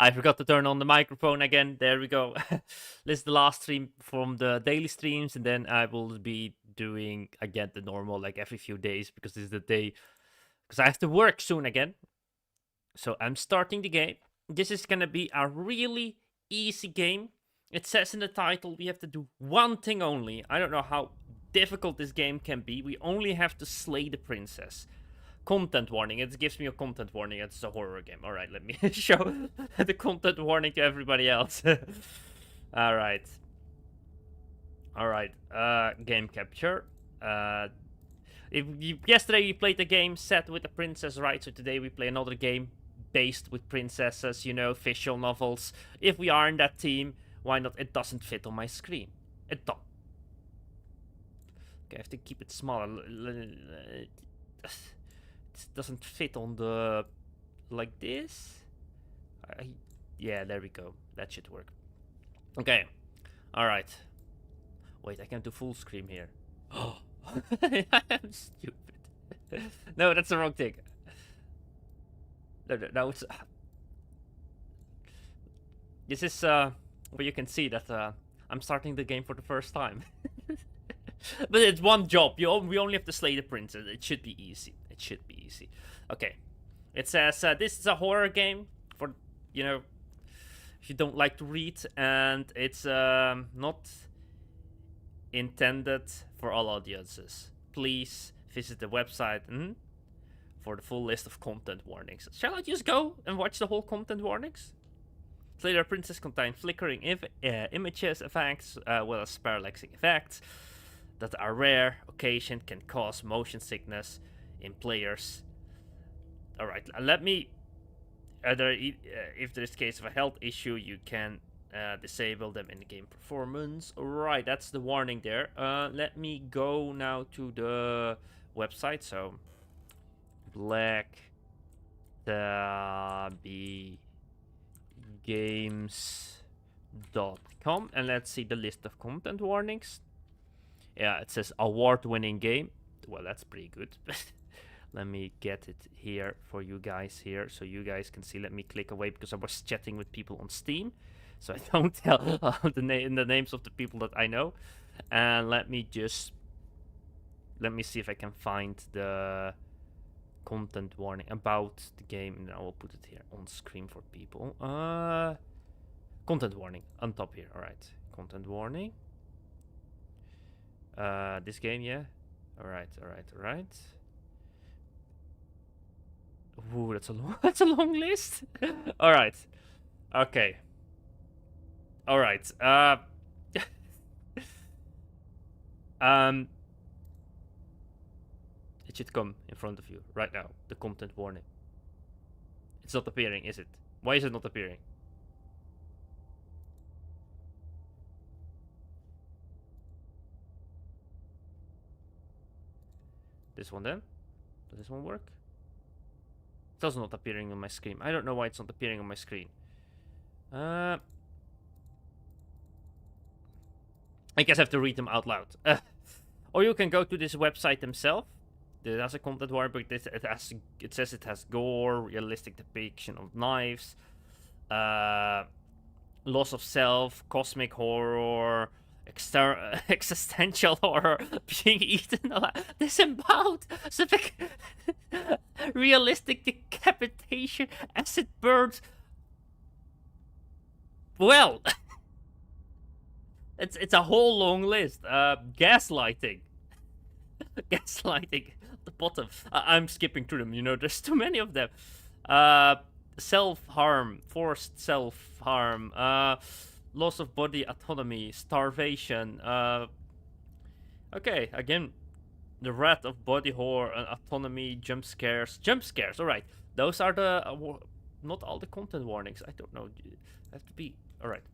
I forgot to turn on the microphone again. There we go. This is the last stream from the daily streams, and then I will be doing again the normal, like every few days, because this is the day. Because I have to work soon again. So I'm starting the game. This is gonna be a really easy game. It says in the title we have to do one thing only. I don't know how difficult this game can be. We only have to slay the princess. Content warning. It gives me a content warning. It's a horror game. All right, let me show the content warning to everybody else. All right. All right. Game capture. Yesterday we played a game set with a princess, right? So today we play another game based with princesses, you know, visual novels. If we are in that team, why not? It doesn't fit on my screen. It don't. Okay, I have to keep it smaller. It doesn't fit on the... like this? Yeah, there we go. That should work. Okay. Alright. Wait, I can't do full screen here. Oh, I am stupid. No, that's the wrong thing. No, it's... This is where you can see that I'm starting the game for the first time. But it's one job. We only have to slay the princess. It should be easy. It should be easy. Okay. It says this is a horror game for, you know, if you don't like to read, and it's not intended for all audiences. Please visit the website for the full list of content warnings. Shall I just go and watch the whole content warnings? Slay the princess contain flickering images effects, well as parallaxing effects that are rare. Occasion can cause motion sickness in players. Alright, let me... if there's case of a health issue, you can disable them in the game performance. Alright, that's the warning there. Let me go now to the website. So, blackgames.com, and let's see the list of content warnings. Yeah, it says award-winning game. Well, that's pretty good. Let me get it here for you guys here, so you guys can see. Let me click away because I was chatting with people on Steam, so I don't tell the names of the people that I know. And let me see if I can find the content warning about the game, and I will put it here on screen for people. Content warning on top here. All right, content warning. This game, yeah. All right. Ooh, that's a long, that's a long list. All right. Okay. All right. It should come in front of you right now. The content warning. It's not appearing, is it? Why is it not appearing? This one then? Does this one work? It's also not appearing on my screen. I don't know why it's not appearing on my screen. I guess I have to read them out loud. Or you can go to this website themselves. It has a content warning, but it says it has gore, realistic depiction of knives, loss of self, cosmic horror, existential horror, being eaten alive, disemboweled, realistic decapitation, acid burns. Well, it's a whole long list. Gaslighting. Gaslighting at the bottom. I'm skipping through them, you know, there's too many of them. Self-harm, forced self-harm, loss of body autonomy, starvation. Okay, again, the wrath of body horror and autonomy, jump scares. Jump scares, alright. Those are the... not all the content warnings. I don't know. Have to be... Alright.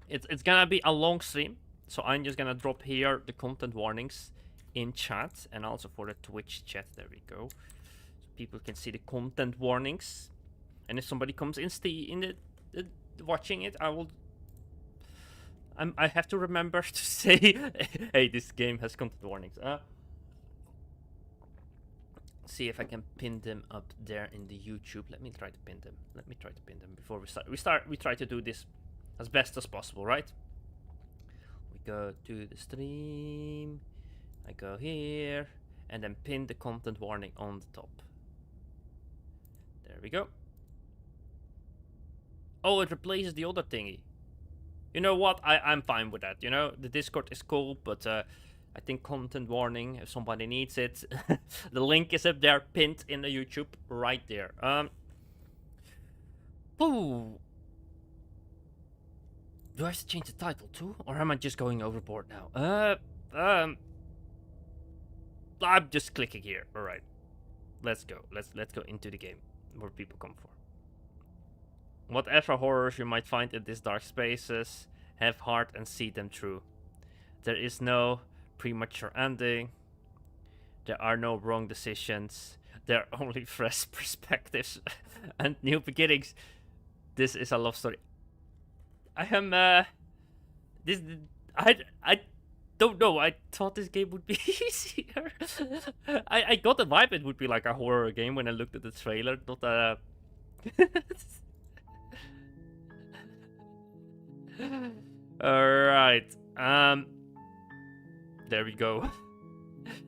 It's gonna be a long stream, so I'm just gonna drop here the content warnings in chat, and also for the Twitch chat. There we go, so people can see the content warnings. And if somebody comes in the watching it, I have to remember to say, hey, this game has content warnings. see if I can pin them up there in the YouTube. Let me try to pin them. Before we start. We try to do this as best as possible, right? We go to the stream. I go here and then pin the content warning on the top. There we go. Oh, it replaces the other thingy. You know what? I'm fine with that. You know, the Discord is cool, but I think content warning, if somebody needs it, the link is up there, pinned in the YouTube, right there. Ooh. Do I have to change the title too, or am I just going overboard now? I'm just clicking here. All right, let's go. Let's go into the game where people come for. Whatever horrors you might find in these dark spaces, have heart and see them through. There is no premature ending. There are no wrong decisions. There are only fresh perspectives and new beginnings. This is a love story. I am this I don't know. I thought this game would be easier. I got the vibe it would be like a horror game when I looked at the trailer, not a Alright. There we go.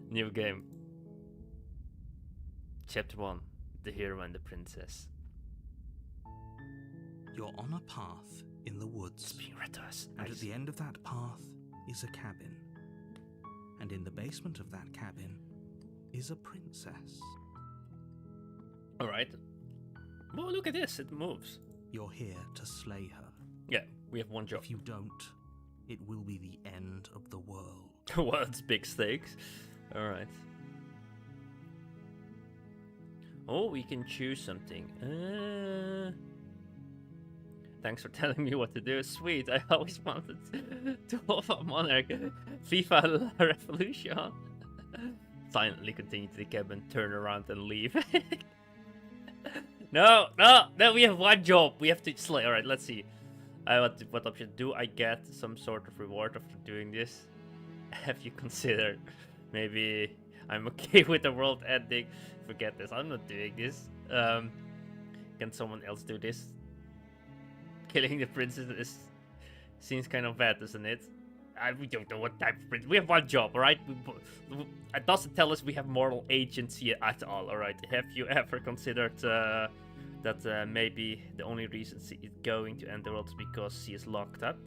New game. Chapter 1. The Hero and the Princess. You're on a path in the woods. It's being read to us. And at the end of that path is a cabin. And in the basement of that cabin is a princess. Alright. Well, look at this. It moves. You're here to slay her. Yeah, we have one job. If you don't, it will be the end of the world. Well, it's big stakes. Alright. Oh, we can choose something. Thanks for telling me what to do. Sweet, I always wanted to have a monarch. FIFA La Revolution. Silently continue to the cabin, turn around and leave. No, we have one job. We have to slay. Alright, let's see. What option do I get? Some sort of reward after doing this? Have you considered? Maybe I'm okay with the world ending. Forget this. I'm not doing this. Can someone else do this? Killing the princess seems kind of bad, doesn't it? We don't know what type of princess. We have one job, alright? It doesn't tell us we have moral agency at all, alright? Have you ever considered that maybe the only reason she is going to end the world is because she is locked up?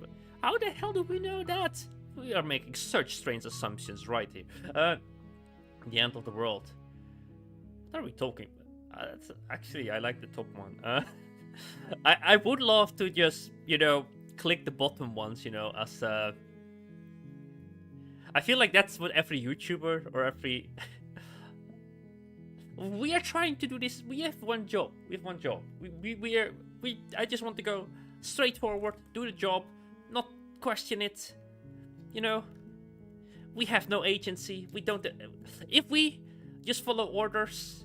How the hell do we know that? We are making such strange assumptions right here. The end of the world. What are we talking about? Actually, I like the top one. I would love to just, you know, click the bottom ones, you know, as I feel like that's what every YouTuber or every we are trying to do this. We have one job. I just want to go straight forward, do the job, not question it. You know, we have no agency. We don't. If we just follow orders,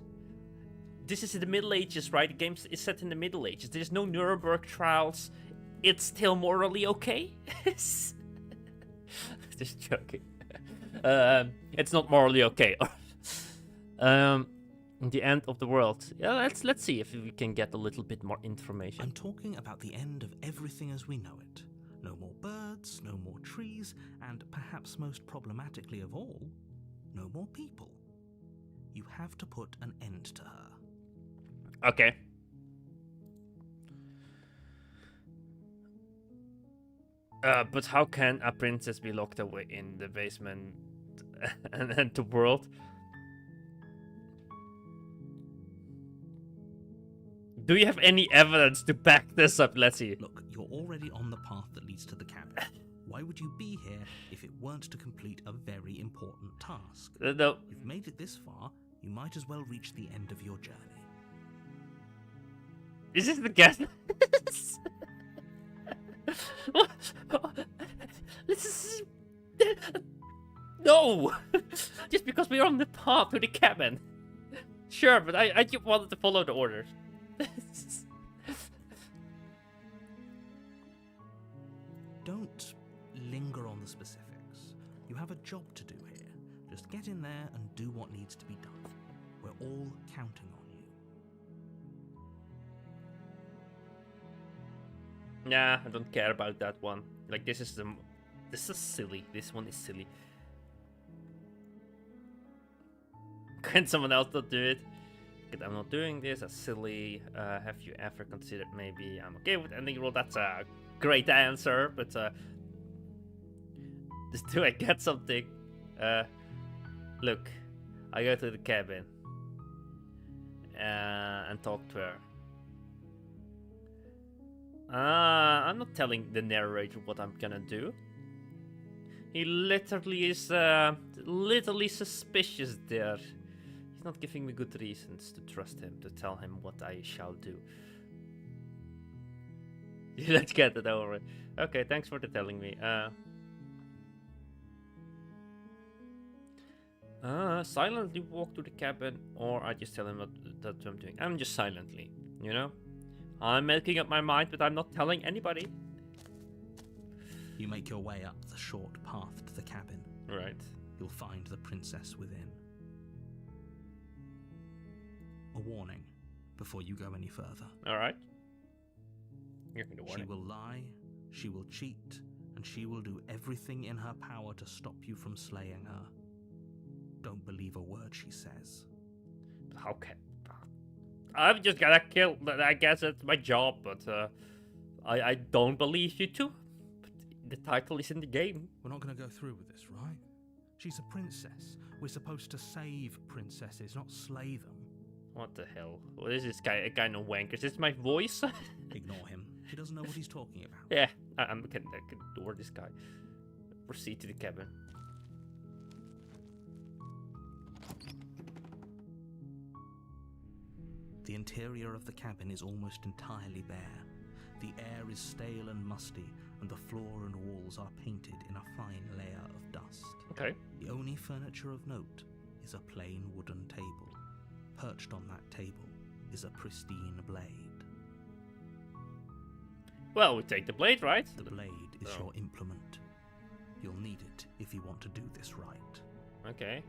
this is in the Middle Ages, right? The game is set in the Middle Ages. There's no Nuremberg trials. It's still morally okay. Just joking. It's not morally okay. The end of the world. Yeah, let's see if we can get a little bit more information. I'm talking about the end of everything as we know it. No more birds, no more trees, and perhaps most problematically of all, no more people. You have to put an end to her. Okay. But how can a princess be locked away in the basement and the world? Do you have any evidence to back this up? Let's see. Look, you're already on the path that leads to the cabin. Why would you be here if it weren't to complete a very important task? No. You've made it this far, you might as well reach the end of your journey. Is this the guess? This is... No! Just because we're on the path to the cabin. Sure, but I just wanted to follow the orders. Don't linger on the specifics. You have a job to do here. Just get in there and do what needs to be done. We're all counting on you. Nah, I don't care about that one. Like, this is silly. This one is silly. Can someone else not do it? Okay, I'm not doing this. That's silly. Have you ever considered maybe I'm okay with ending roll? That's a great answer, but just do I get something? Look, I go to the cabin and talk to her. I'm not telling the narrator what I'm gonna do. He literally is literally suspicious there. He's not giving me good reasons to trust him, to tell him what I shall do. Let's get it over. Okay, thanks for telling me. Silently walk to the cabin, or I just tell him what I'm doing. I'm just silently, you know? I'm making up my mind, but I'm not telling anybody. You make your way up the short path to the cabin. Right. You'll find the princess within. A warning before you go any further. Alright. Give me the warning. She will lie, she will cheat, and she will do everything in her power to stop you from slaying her. Don't believe a word she says. How can... I'm just gonna kill... I guess it's my job, but I don't believe you too. But the title is in the game. We're not gonna go through with this, right? She's a princess. We're supposed to save princesses, not slay them. What the hell? What is this guy? A kind of wanker? Is this my voice? Ignore him. He doesn't know what he's talking about. Yeah, I can ignore this guy. Proceed to the cabin. The interior of the cabin is almost entirely bare. The air is stale and musty, and the floor and walls are painted in a fine layer of dust. Okay. The only furniture of note is a plain wooden table. Perched on that table is a pristine blade. Well, we take the blade, right? The blade is your implement. You'll need it if you want to do this right. Okay.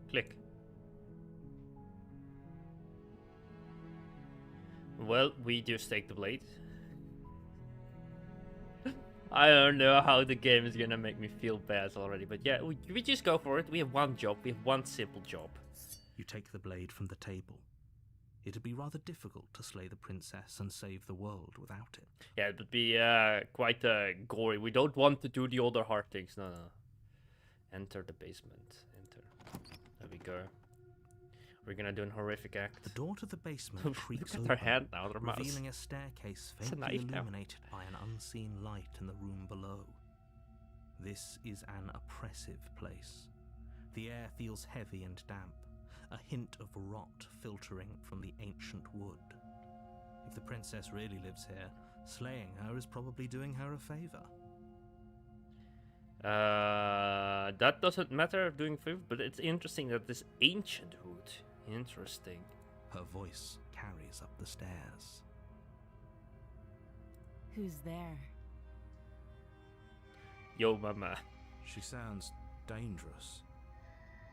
Click. Well, we just take the blade. I don't know how the game is gonna make me feel bad already, but yeah, we just go for it. We have one job. We have one simple job. You take the blade from the table. It'd be rather difficult to slay the princess and save the world without it. Yeah, it would be quite gory. We don't want to do the other hard things. No. Enter the basement. Enter. There we go. We're gonna do an horrific act. The door to the basement creaks Look at her open, hand now, her mouse. revealing a staircase It's a faintly knife now. illuminated by an unseen light in the room below. This is an oppressive place. The air feels heavy and damp, a hint of rot filtering from the ancient wood. If the princess really lives here, slaying her is probably doing her a favor. That doesn't matter doing favor, but it's interesting that this ancient wood. Interesting. Her voice carries up the stairs. Who's there? Yo, mama. She sounds dangerous.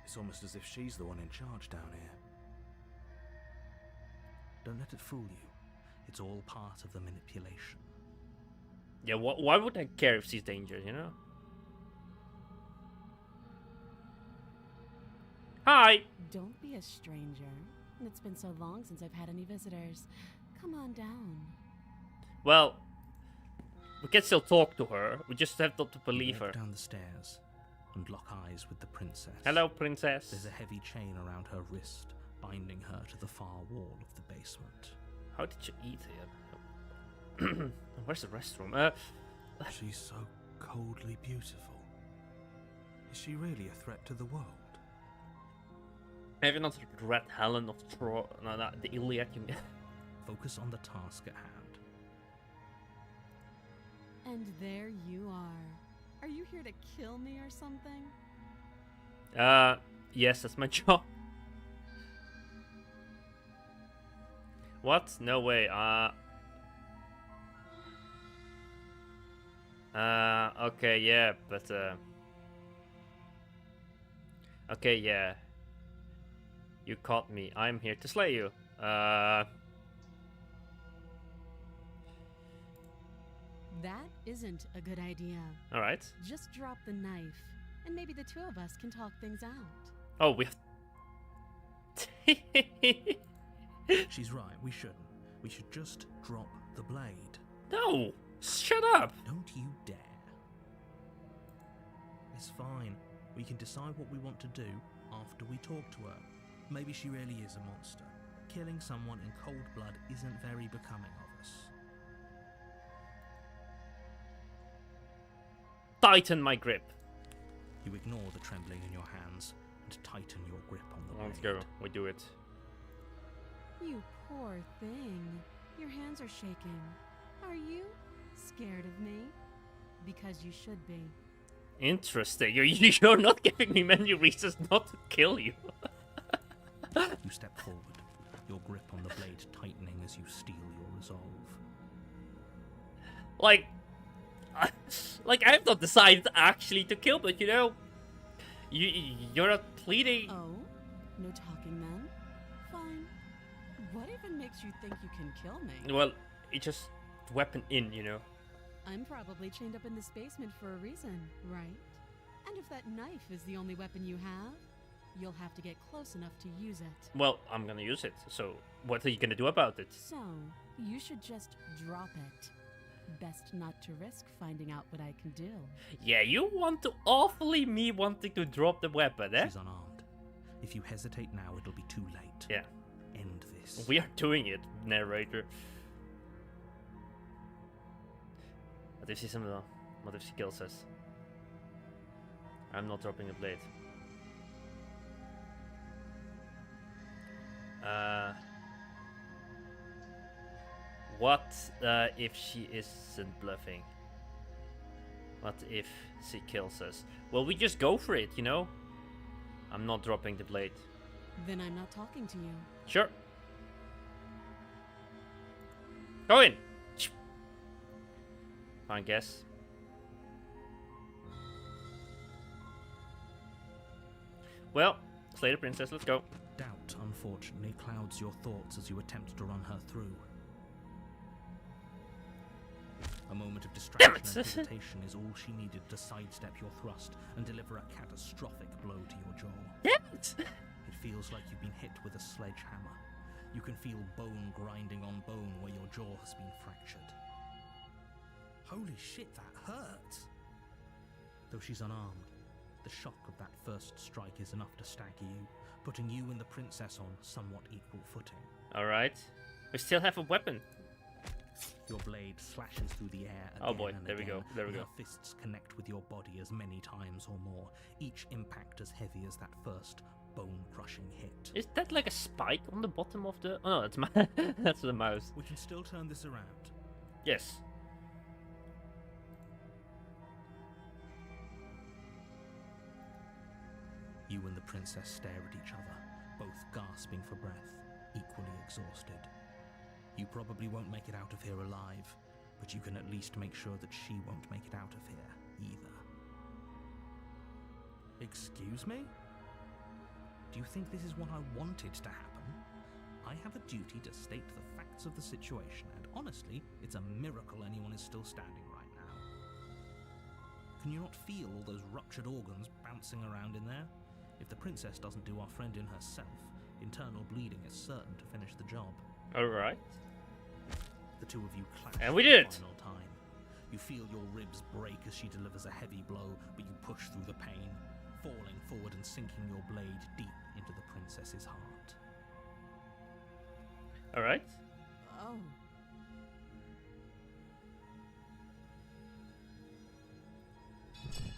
It's almost as if she's the one in charge down here. Don't let it fool you. It's all part of the manipulation. Yeah, why would I care if she's dangerous, you know? Hi! Don't be a stranger. It's been so long since I've had any visitors. Come on down. Well, we can still talk to her. We just have not to believe You walk her. down the stairs and lock eyes with the princess. Hello, princess. There's a heavy chain around her wrist, binding her to the far wall of the basement. How did you eat here? Where's the restroom? She's so coldly beautiful. Is she really a threat to the world? Have you not read Helen of Troy? No, the Iliad. Focus on the task at hand. And there you are. Are you here to kill me or something? Yes, that's my job. What? No way. Okay, yeah, but okay, yeah. You caught me. I'm here to slay you. That isn't a good idea. All right. Just drop the knife, and maybe the two of us can talk things out. Oh, we have. She's right, we shouldn't. We should just drop the blade. No! Shut up! Don't you dare. It's fine. We can decide what we want to do after we talk to her. Maybe she really is a monster. Killing someone in cold blood isn't very becoming of us. Tighten my grip. You ignore the trembling in your hands and tighten your grip on the blade. Let's go. We do it. You poor thing. Your hands are shaking. Are you scared of me? Because you should be. Interesting. You're not giving me many reasons not to kill you. You step forward, your grip on the blade tightening as you steel your resolve. Like I've not decided actually to kill, but you know, you're not pleading. Oh? No talking then? Fine. What even makes you think you can kill me? Well, it's just weapon in, you know. I'm probably chained up in this basement for a reason, right? And if that knife is the only weapon you have, you'll have to get close enough to use it. Well, I'm gonna use it. So, what are you gonna do about it? So, you should just drop it. Best not to risk finding out what I can do. Yeah, you want to awfully me wanting to drop the weapon, eh? She's unarmed. If you hesitate now, it'll be too late. Yeah. End this. We are doing it, narrator. What if she's similar? What if she kills us? I'm not dropping the blade. What if she isn't bluffing? What if she kills us? Well, we just go for it, you know? I'm not dropping the blade. Then I'm not talking to you. Sure. Go in! I guess. Well, slay the princess, let's go. Doubt, unfortunately, clouds your thoughts as you attempt to run her through. A moment of distraction and hesitation is all she needed to sidestep your thrust and deliver a catastrophic blow to your jaw. Damn it! It feels like you've been hit with a sledgehammer. You can feel bone grinding on bone where your jaw has been fractured. Holy shit, that hurts! Though she's unarmed, the shock of that first strike is enough to stagger you, putting you and the princess on somewhat equal footing. Alright. We still have a weapon. Your blade slashes through the air again Oh boy, and there we again, go, there we and go. Your fists connect with your body as many times or more, each impact as heavy as that first bone-crushing hit. Is that like a spike on the bottom of the... Oh no, that's, that's the mouse. We can still turn this around. Yes. You and the princess stare at each other, both gasping for breath, equally exhausted. You probably won't make it out of here alive, but you can at least make sure that she won't make it out of here either. Excuse me? Do you think this is what I wanted to happen? I have a duty to state the facts of the situation, and honestly, it's a miracle anyone is still standing right now. Can you not feel all those ruptured organs bouncing around in there? If the princess doesn't do our friend in herself, internal bleeding is certain to finish the job. Alright. The two of you clash And we for did the it! final time. You feel your ribs break as she delivers a heavy blow, but you push through the pain, falling forward and sinking your blade deep into the princess's heart. Alright. Oh.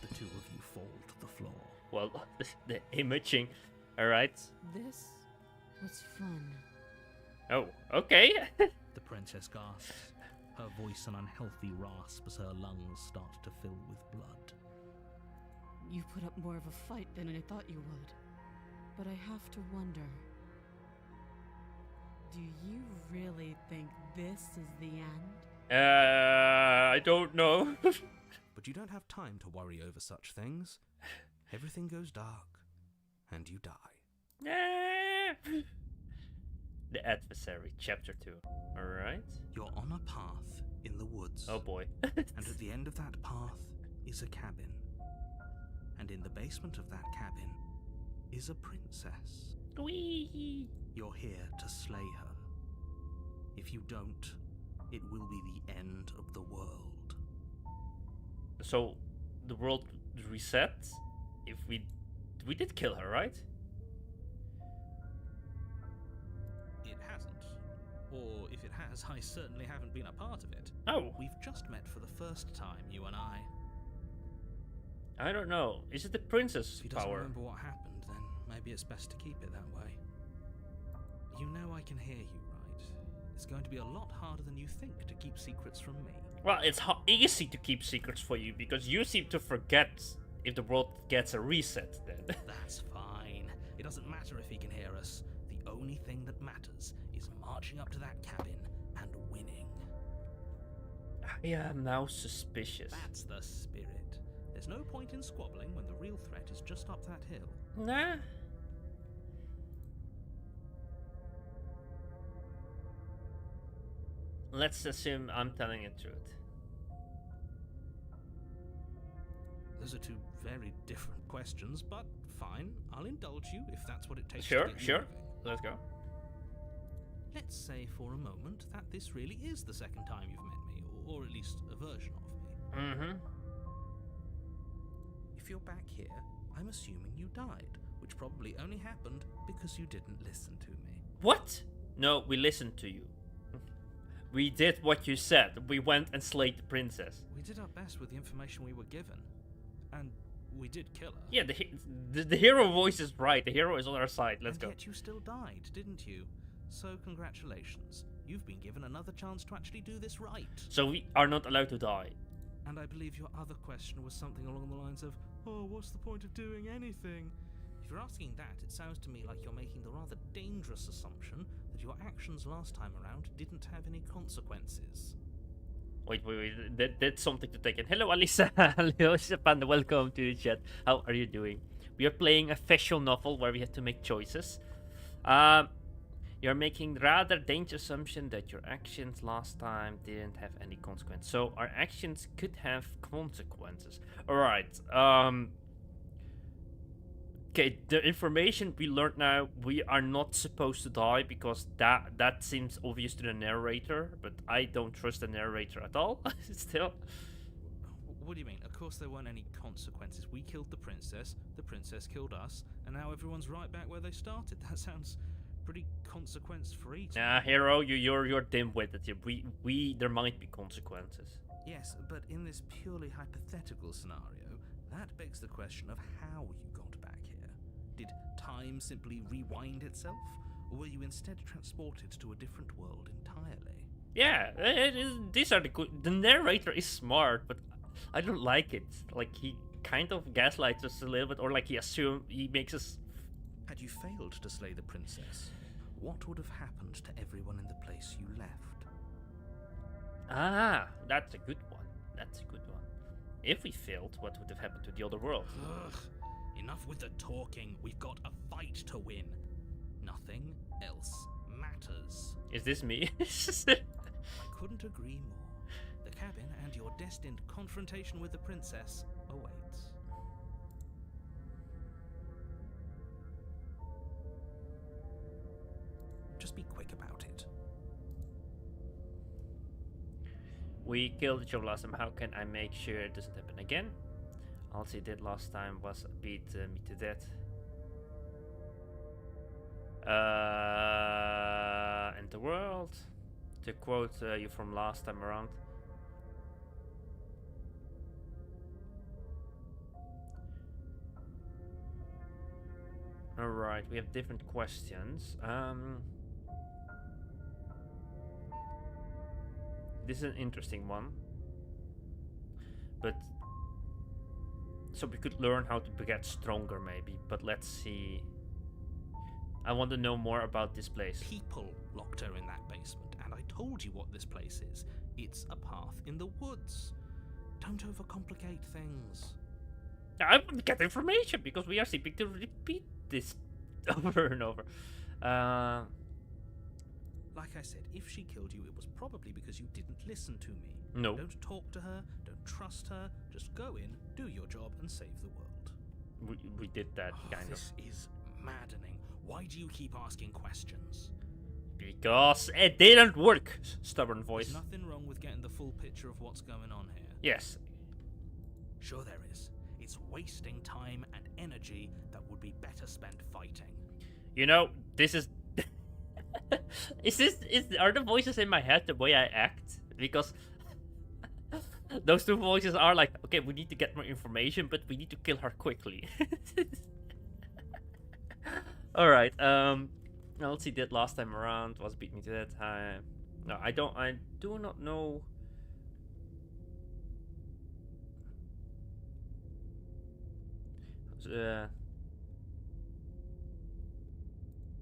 The two of you fall to the floor. Well, the imaging. Alright. This was fun. Oh, okay. The princess gasps, her voice an unhealthy rasp as her lungs start to fill with blood. You put up more of a fight than I thought you would. But I have to wonder. Do you really think this is the end? I don't know. But you don't have time to worry over such things. Everything goes dark, and you die. The Adversary, Chapter 2. Alright. You're on a path in the woods. Oh boy. And at the end of that path is a cabin. And in the basement of that cabin is a princess. Whee! You're here to slay her. If you don't, it will be the end of the world. So, the world resets? If we did kill her, right? It hasn't. Or if it has, I certainly haven't been a part of it. Oh, We've just met for the first time, you and I. I don't know. Is it the princess If he doesn't power? remember what happened, then maybe it's best to keep it that way. You know I can hear you, right? It's going to be a lot harder than you think to keep secrets from me. Well, it's easy to keep secrets for you because you seem to forget if the world gets a reset then. That's fine. It doesn't matter if he can hear us. The only thing that matters is marching up to that cabin and winning. I am now suspicious. That's the spirit. There's no point in squabbling when the real threat is just up that hill. Nah. Let's assume I'm telling the truth. Those are two very different questions, but fine. I'll indulge you if that's what it takes Sure, to get you sure. moving. Let's go. Let's say for a moment that this really is the second time you've met me, or at least a version of me. Mm-hmm. If you're back here, I'm assuming you died, which probably only happened because you didn't listen to me. What? No, we listened to you. We did what you said. We went and slayed the princess. We did our best with the information we were given, and we did kill her. Yeah, the hero voice is right. The hero is on our side. Let's and go. yet you still died, didn't you? So congratulations. You've been given another chance to actually do this right. So we are not allowed to die. And I believe your other question was something along the lines of, oh, what's the point of doing anything? If you're asking that, it sounds to me like you're making the rather dangerous assumption that your actions last time around didn't have any consequences. Wait. That's something to take in. Hello, Alisa. Hello, Panda. Welcome to the chat. How are you doing? We are playing a visual novel where we have to make choices. You're making rather dangerous assumption that your actions last time didn't have any consequence. So our actions could have consequences. Alright. Okay, the information we learned now, we are not supposed to die because that seems obvious to the narrator, but I don't trust the narrator at all. Still. What do you mean? Of course there weren't any consequences. We killed the princess killed us, and now everyone's right back where they started. That sounds pretty consequence-free to Nah, me. hero, you're dim-witted. There might be consequences. Yes, but in this purely hypothetical scenario, that begs the question of how you got back here. Did time simply rewind itself, or were you instead transported to a different world entirely? Yeah, these are the narrator is smart, but I don't like it. Like, he kind of gaslights us a little bit, or like he makes us... Had you failed to slay the princess, what would have happened to everyone in the place you left? Ah, that's a good one. That's a good one. If we failed, what would have happened to the other world? Ugh, enough with the talking. We've got a fight to win. Nothing else matters. Is this me? I couldn't agree more. The cabin and your destined confrontation with the princess awaits. Just be quick about it. We killed each other last time. How can I make sure it doesn't happen again? All she did last time was beat me to death. And the world. To quote you from last time around. Alright, we have different questions. This is an interesting one. But so we could learn how to get stronger maybe, but let's see. I want to know more about this place. People locked her in that basement, and I told you what this place is. It's a path in the woods. Don't overcomplicate things. I want to get information because we are simply to repeat this over and over. Like I said, if she killed you, it was probably because you didn't listen to me. No. Don't talk to her, don't trust her, just go in, do your job, and save the world. We did that, kind of. This is maddening. Why do you keep asking questions? Because it didn't work, stubborn voice. There's nothing wrong with getting the full picture of what's going on here. Yes. Sure there is. It's wasting time and energy that would be better spent fighting. You know, this is... Are the voices in my head the way I act? Because those two voices are like, okay, we need to get more information, but we need to kill her quickly. Alright, let's see, that last time around was beat me to that time. No, I do not know.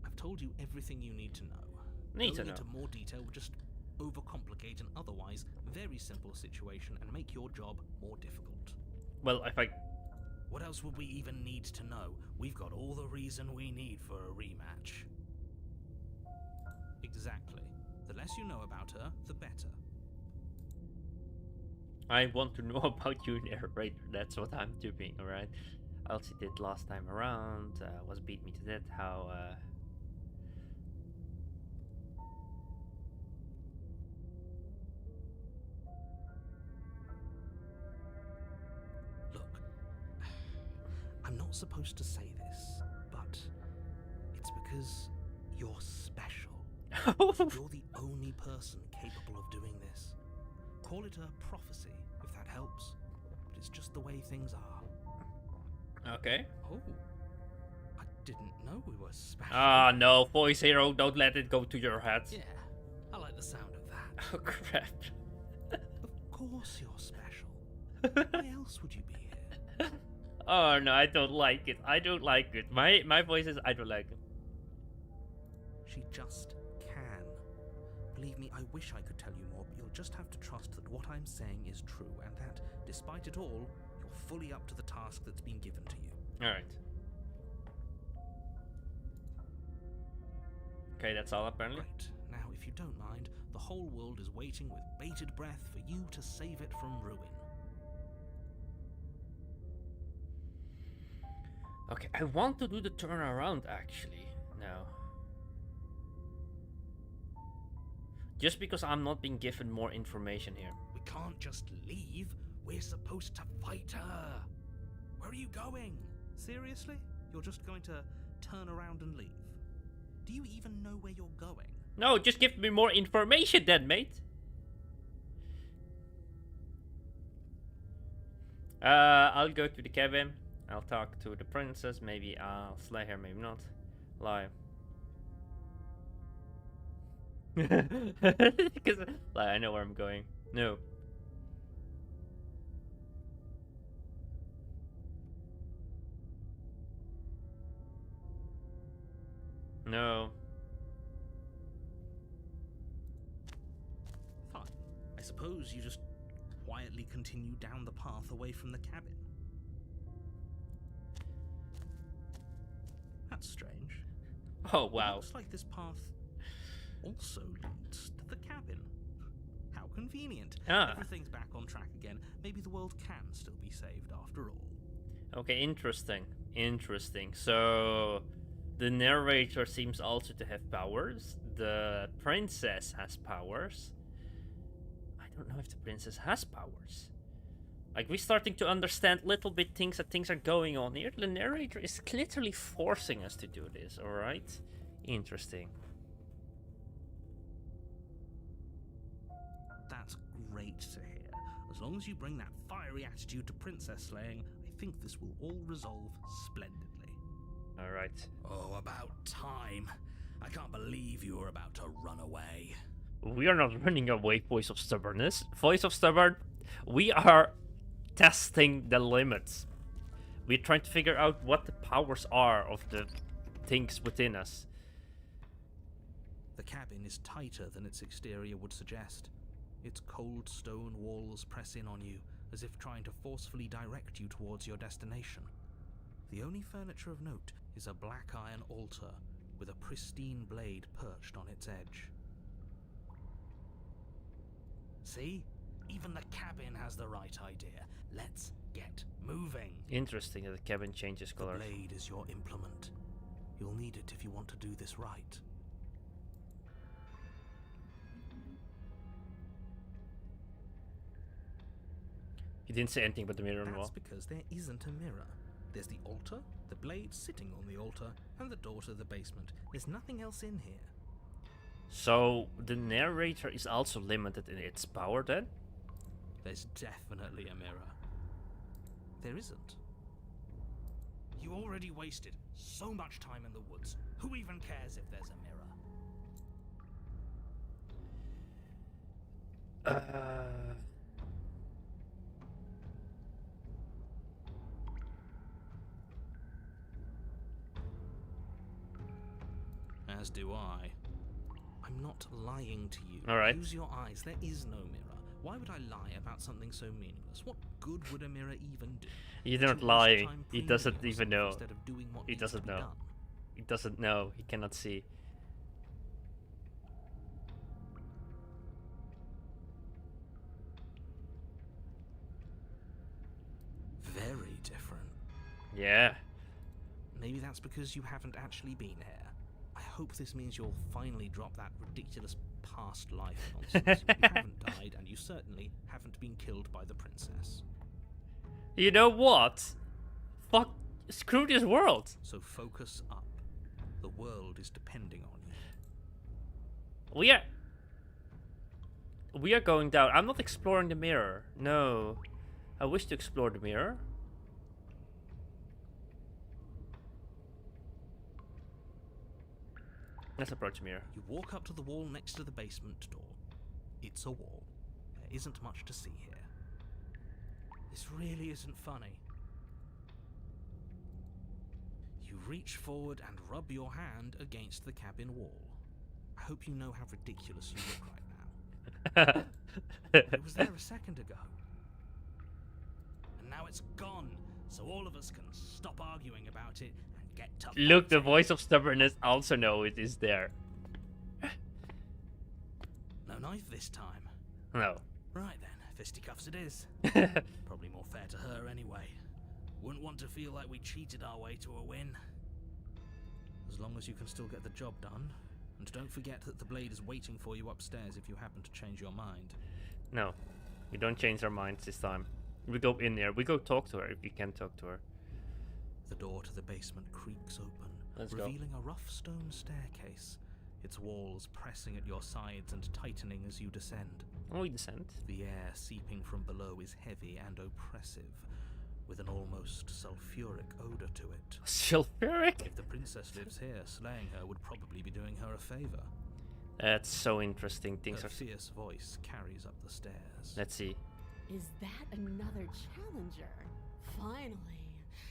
I've told you everything you need to know. Need to Going know. into more detail would just overcomplicate an otherwise very simple situation and make your job more difficult. Well, if I... What else would we even need to know? We've got all the reason we need for a rematch. Exactly. The less you know about her, the better. I want to know about you, narrator. That's what I'm doing, alright? Elsie did last time around, was beat me to death, how, Look, I'm not supposed to say this, but it's because you're special. You're the only person capable of doing this. Call it a prophecy, if that helps. But it's just the way things are. Okay. Oh, I didn't know we were special. Ah, no, voice hero, don't let it go to your head. Yeah, I like the sound of that. Oh, crap. Of course you're special. Why else would you be here? Oh, no, I don't like it. I don't like it. My voice is, I don't like it. She just can. Believe me, I wish I could tell you more, but you'll just have to trust that what I'm saying is true, and that, despite it all, you're fully up to the task that's been given to you. Alright. Okay, that's all apparently. Great. Now, if you don't mind, the whole world is waiting with bated breath for you to save it from ruin. Okay, I want to do the turnaround actually now. Just because I'm not being given more information here. We can't just leave. We're supposed to fight her. Where are you going? Seriously? You're just going to turn around and leave? Do you even know where you're going? No, just give me more information then, mate. I'll go to the cabin. I'll talk to the princess. Maybe I'll slay her, maybe not. Lie. Because I know where I'm going. No. No. Fine. I suppose you just quietly continue down the path away from the cabin. That's strange. Oh, It wow. looks like this path also leads to the cabin. How convenient. Ah. Everything's back on track again. Maybe the world can still be saved after all. Okay, interesting. Interesting. So, the narrator seems also to have powers. The princess has powers. I don't know if the princess has powers. Like, we're starting to understand little bit things that things are going on here. The narrator is literally forcing us to do this, alright? Interesting. That's great to hear. As long as you bring that fiery attitude to princess slaying, I think this will all resolve splendidly. Alright. Oh, about time. I can't believe you were about to run away. We are not running away, Voice of Stubbornness. Voice of Stubborn, we are testing the limits. We're trying to figure out what the powers are of the things within us. The cabin is tighter than its exterior would suggest. Its cold stone walls press in on you, as if trying to forcefully direct you towards your destination. The only furniture of note is a black iron altar, with a pristine blade perched on its edge. See? Even the cabin has the right idea. Let's get moving. Interesting that the cabin changes The colors. blade is your implement. You'll need it if you want to do this right. He didn't say anything about the mirror on the That's wall. because there isn't a mirror. There's the altar, the blade sitting on the altar, and the door to the basement. There's nothing else in here. So the narrator is also limited in its power then? There's definitely a mirror. There isn't. You already wasted so much time in the woods. Who even cares if there's a mirror? As do I. I'm not lying to you. All right. Use your eyes. There is no mirror. Why would I lie about something so meaningless? What good would a mirror even do? You're To not waste lying. time He preening doesn't even yourself know. instead of doing what He needs to doesn't be know. done. He doesn't know. He cannot see. Very different. Yeah. Maybe that's because you haven't actually been here. I hope this means you'll finally drop that ridiculous past life nonsense. You haven't died, and you certainly haven't been killed by the princess. You know what? Fuck. Screw this world. So focus up. The world is depending on you. We are going down. I'm not exploring the mirror. No. I wish to explore the mirror. Let's approach the mirror. You walk up to the wall next to the basement door. It's a wall. There isn't much to see here. This really isn't funny. You reach forward and rub your hand against the cabin wall. I hope you know how ridiculous you look right now. It was there a second ago. And now it's gone, so all of us can stop arguing about it and get to Look, the fighting. voice of stubbornness also know it is there. No knife this time. No. Right then, fisticuffs it is. Probably more fair to her anyway. Wouldn't want to feel like we cheated our way to a win. As long as you can still get the job done. And don't forget that the blade is waiting for you upstairs if you happen to change your mind. No. We don't change our minds this time. We go in there. We go talk to her if we can talk to her. The door to the basement creaks open, Let's go. revealing a rough stone staircase, its walls pressing at your sides and tightening as you descend. Oh, we descend. The air seeping from below is heavy and oppressive, with an almost sulfuric odor to it. Sulfuric? If the princess lives here, slaying her would probably be doing her a favor. That's so interesting. Things Her are... fierce voice carries up the stairs. Let's see. Is that another challenger? Finally.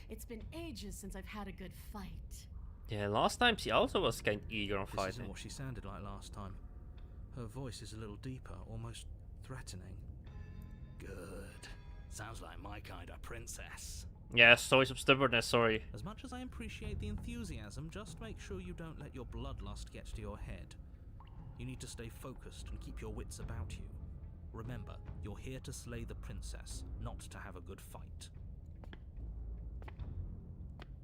It's been ages since I've had a good fight. Yeah, last time she also was kind of eager on This fighting. isn't what she sounded like last time. Her voice is a little deeper, almost threatening. Good. Sounds like my kind of princess. Yeah, stories of stubbornness, sorry. As much as I appreciate the enthusiasm, just make sure you don't let your bloodlust get to your head. You need to stay focused and keep your wits about you. Remember, you're here to slay the princess, not to have a good fight.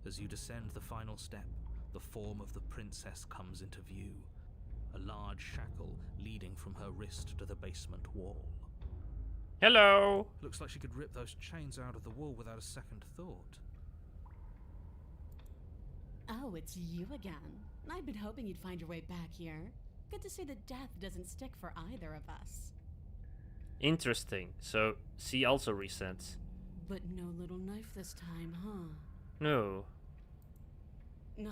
As you descend the final step, the form of the princess comes into view. A large shackle leading from her wrist to the basement wall. Hello! Looks like she could rip those chains out of the wall without a second thought. Oh, it's you again. I'd been hoping you'd find your way back here. Good to see that death doesn't stick for either of us. Interesting. So, she also resets. But no little knife this time, huh? No. No.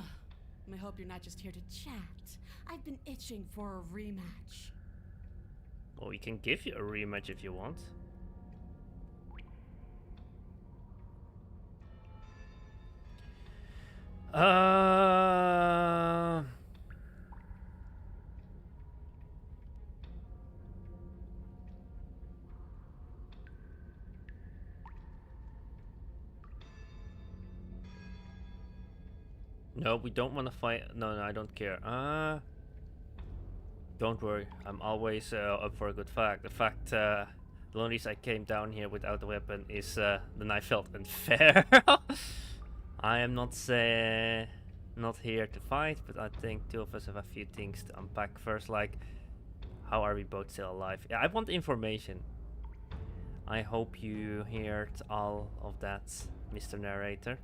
I hope you're not just here to chat. I've been itching for a rematch. Well, we can give you a rematch if you want. No, we don't want to fight. No, I don't care. Don't worry. I'm always up for a good fight. The fact, the only reason I came down here without a weapon is then I felt unfair. I am not not here to fight, but I think two of us have a few things to unpack first. Like, how are we both still alive? Yeah, I want information. I hope you heard all of that, Mr. Narrator.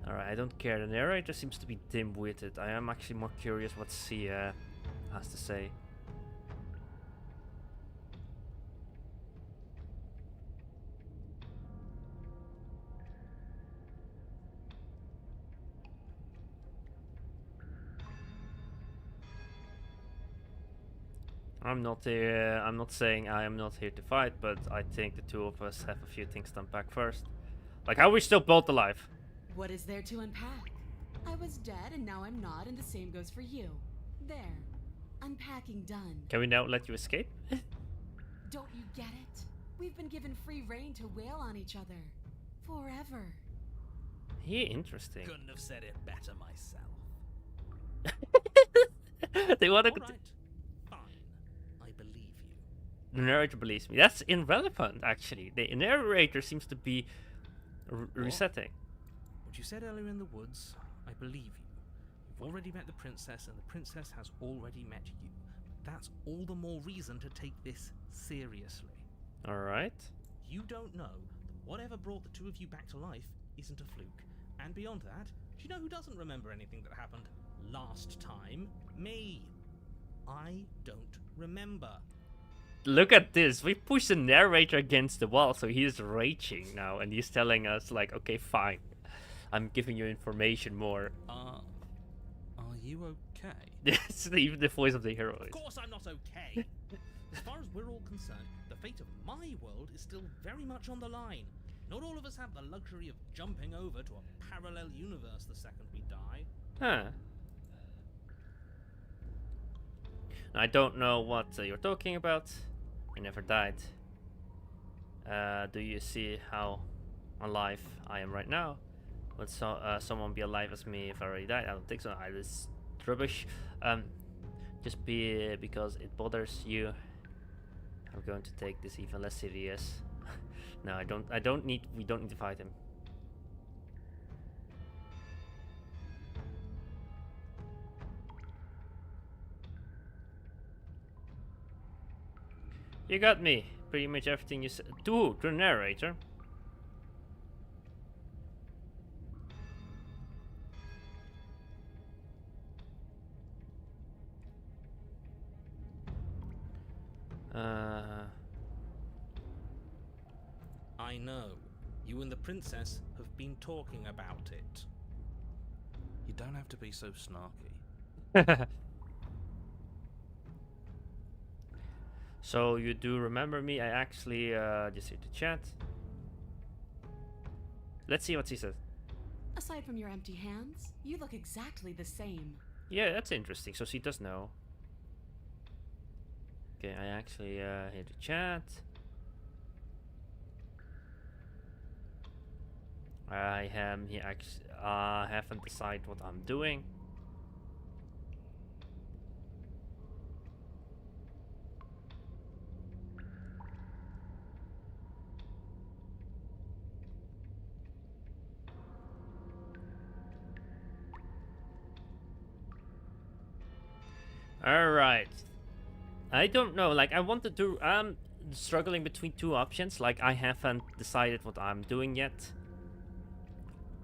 Alright, I don't care. The narrator seems to be dim-witted. I am actually more curious what she has to say. I'm not here. I'm not saying I am not here to fight, but I think the two of us have a few things to unpack first. Like, how are we still both alive? What is there to unpack? I was dead and now I'm not, and the same goes for you. There. Unpacking done. Can we now let you escape? Don't you get it? We've been given free reign to wail on each other. Forever. Interesting. Couldn't have said it better myself. They want to. Alright, fine. I believe you. The narrator believes me. That's irrelevant, actually. The narrator seems to be resetting. What you said earlier in the woods, I believe you. You've already met the princess, and the princess has already met you. That's all the more reason to take this seriously. Alright. You don't know that whatever brought the two of you back to life isn't a fluke. And beyond that, do you know who doesn't remember anything that happened last time? Me. I don't remember. Look at this. We pushed the narrator against the wall, so he's raging now, and he's telling us, like, okay, fine. I'm giving you information more. Are you okay? It's even the voice of the hero. Of course I'm not okay. As far as we're all concerned, the fate of my world is still very much on the line. Not all of us have the luxury of jumping over to a parallel universe the second we die. Huh. I don't know what you're talking about. I never died. Do you see how alive I am right now? Would someone be alive as me if I already died? I don't think so. This rubbish. Just because it bothers you. I'm going to take this even less serious. No, I don't. We don't need to fight him. You got me. Pretty much everything you said. To the narrator. I know. You and the princess have been talking about it. You don't have to be so snarky. So you do remember me? I actually just hit the chat. Let's see what she says. Aside from your empty hands, you look exactly the same. Yeah, that's interesting. So she does know. Okay, I actually hit the chat. I am here. Haven't decided what I'm doing. All right. I don't know. Like, I want to do. I'm struggling between two options. Like, I haven't decided what I'm doing yet.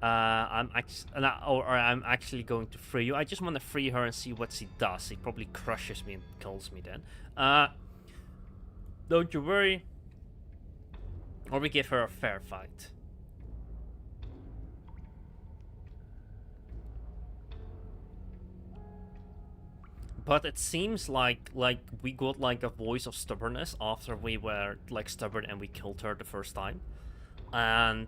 I'm actually going to free you. I just want to free her and see what she does. She probably crushes me and kills me then. Don't you worry. Or we give her a fair fight. But it seems like we got like a voice of stubbornness after we were like stubborn and we killed her the first time. And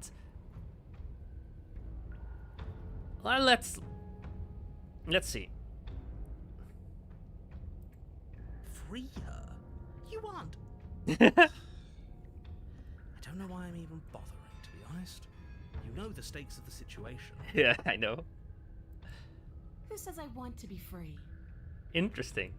well, let's see. Free her? You aren't. I don't know why I'm even bothering, to be honest. You know the stakes of the situation. Yeah, I know. Who says I want to be free? Interesting.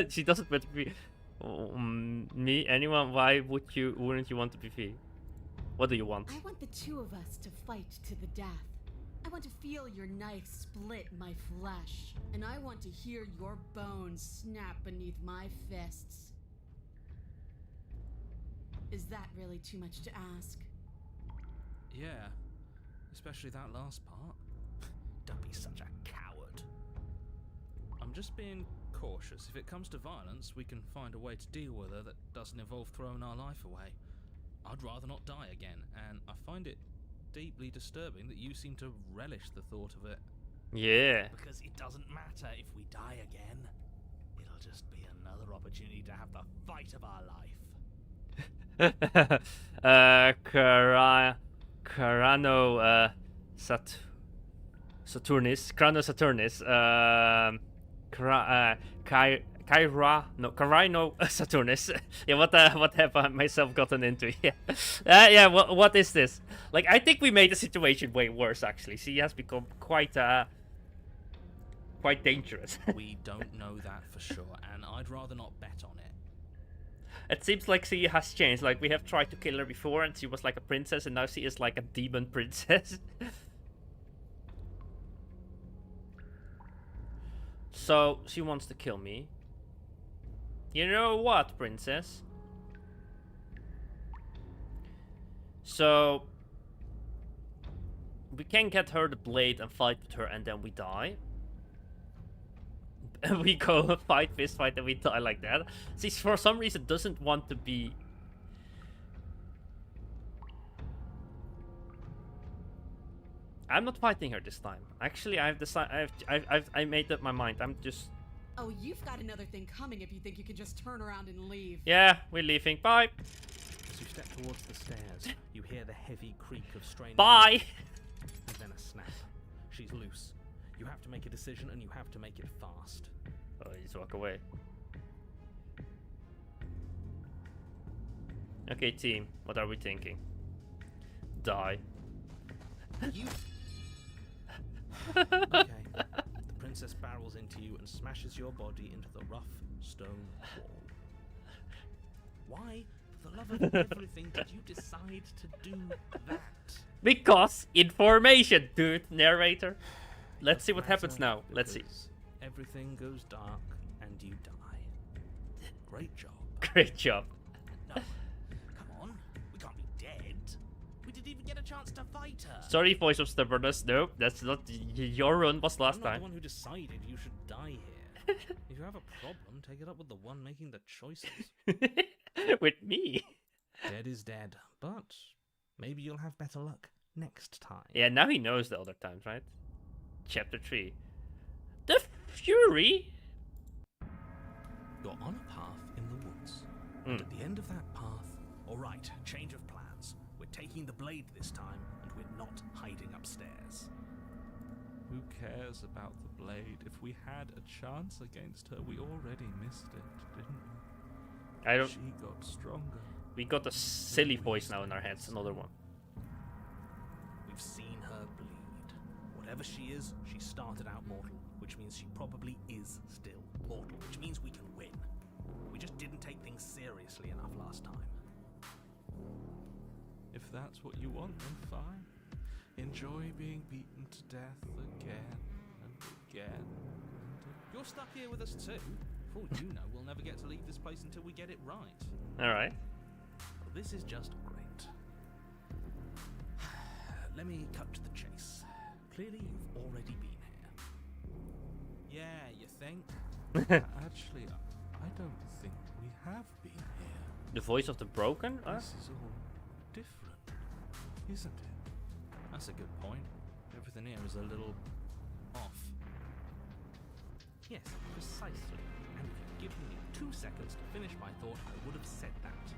She doesn't want to be me. Anyone? Why wouldn't you want to be free? What do you want? I want the two of us to fight to the death. I want to feel your knife split my flesh, and I want to hear your bones snap beneath my fists. Is that really too much to ask? Yeah, especially that last part. Don't be such a coward. I'm just being cautious. If it comes to violence, we can find a way to deal with her that doesn't involve throwing our life away. I'd rather not die again, and I find it deeply disturbing that you seem to relish the thought of it. Yeah. Because it doesn't matter if we die again. It'll just be another opportunity to have the fight of our life. Carano Saturnus. Carino Saturnus. Yeah, what have I myself gotten into? Yeah, yeah. What is this? Like, I think we made the situation way worse. Actually, she has become quite dangerous. We don't know that for sure, and I'd rather not bet on it. It seems like she has changed. Like, we have tried to kill her before, and she was like a princess, and now she is like a demon princess. So she wants to kill me. You know what, princess? So we can get her the blade and fight with her, and then we die. And we go fight, fist fight, and we die like that. She for some reason doesn't want to be. I'm not fighting her this time. Actually, I've decided. I made up my mind. I'm just. Oh, you've got another thing coming if you think you can just turn around and leave. Yeah, we're leaving. Bye. As you step towards the stairs, you hear the heavy creak of straining. Bye. And then a snap. She's loose. You have to make a decision, and you have to make it fast. Oh, you just walk away. Okay, team. What are we thinking? Die. You. Okay. The princess barrels into you and smashes your body into the rough stone wall. Why, for the love of everything, did you decide to do that? Because information, dude. Narrator. Let's see what happens now. Let's see. Because everything goes dark and you die. Great job. Great job. No, come on. We can't be dead. We didn't even get a chance to fight her. Sorry, voice of stubbornness. No, that's not. Your run was last I'm not time. the one who decided you should die here. If you have a problem, take it up with the one making the choices. With me. Dead is dead, but maybe you'll have better luck next time. Yeah, now he knows the other times, right? Chapter 3. The Fury? You're on a path in the woods. And at the end of that path, alright, change of plans. We're taking the blade this time, and we're not hiding upstairs. Who cares about the blade? If we had a chance against her, we already missed it, didn't we? I don't. She got stronger. We got a silly voice now in our heads. Another one. We've seen her bleed. Whatever she is, she started out mortal, which means she probably is still mortal, which means we can win. We just didn't take things seriously enough last time. If that's what you want, then fine. Enjoy being beaten to death again and again. You're stuck here with us too. For all you know, we'll never get to leave this place until we get it right. Alright. Well, this is just great. Let me cut to the chase. Clearly, you've already been here. Yeah, you think? Actually, I don't think we have been here. The voice of the broken? This is all different, isn't it? That's a good point. Everything here is a little off. Yes, precisely. And if you'd given me 2 seconds to finish my thought, I would have said that.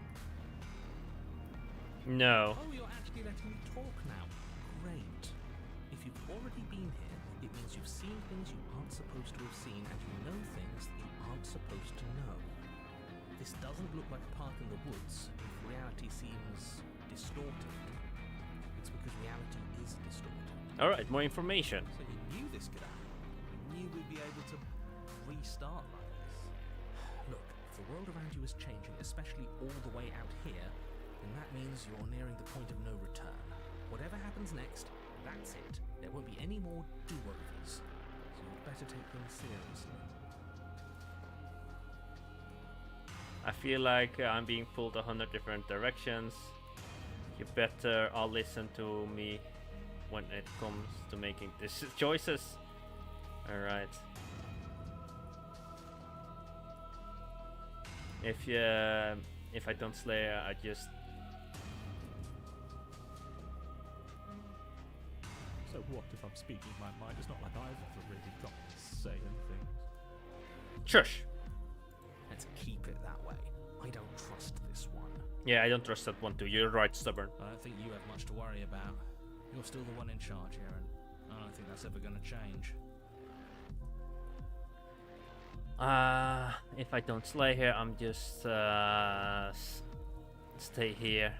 No. Oh, you're actually letting me talk now. Great. If you've already been here, it means you've seen things you aren't supposed to have seen, and you know things that you aren't supposed to know. this doesn't look like a path in the woods, if reality seems distorted, it's because reality is distorted. Alright, more information. So you knew this could happen. You knew we'd be able to restart like this. Look, if the world around you is changing, especially all the way out here, then that means you're nearing the point of no return. Whatever happens next, that's it. There won't be any more do-overs. So you'd better take things seriously. I feel like I'm being pulled 100 different directions. You better all listen to me when it comes to making these choices. Alright. If I don't slay her, I just... So what if I'm speaking my mind? It's not like I've ever really got to say anything. Shush! Let's keep it that way. I don't trust this one. Yeah, I don't trust that one too. You're right, stubborn. I don't think you have much to worry about. You're still the one in charge here, and I don't think that's ever going to change. If I don't slay her, I'm just stay here.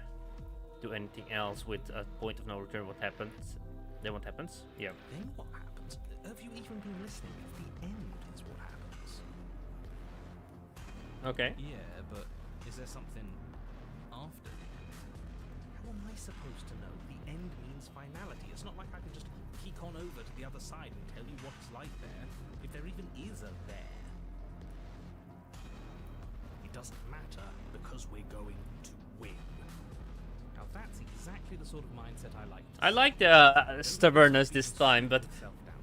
Do anything else with a point of no return. What happens? Then what happens? Yeah. Then what happens? Have you even been listening? At the end is what happens. Okay. Yeah, but is there something after? How am I supposed to know? The end means finality. It's not like I can just peek on over to the other side and tell you what it's like there, if there even is a there. It doesn't matter because we're going to win. Now that's exactly the sort of mindset I like. I like the stubbornness this time, but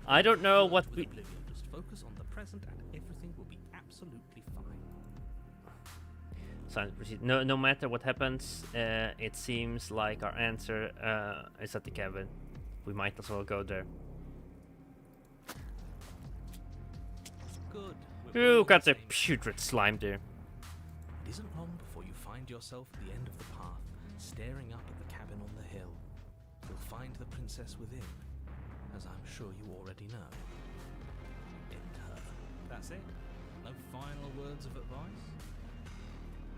I don't know what we... Just focus on the present and everything will be absolutely fine. Science proceed. No matter what happens, it seems like our answer is at the cabin. We might as well go there. Good. Ooh, got the putrid slime there. It isn't long before you find yourself at the end of the path, staring up at the cabin on the hill. You'll find the princess within, as I'm sure you already know. Enter. That's it? No final words of advice?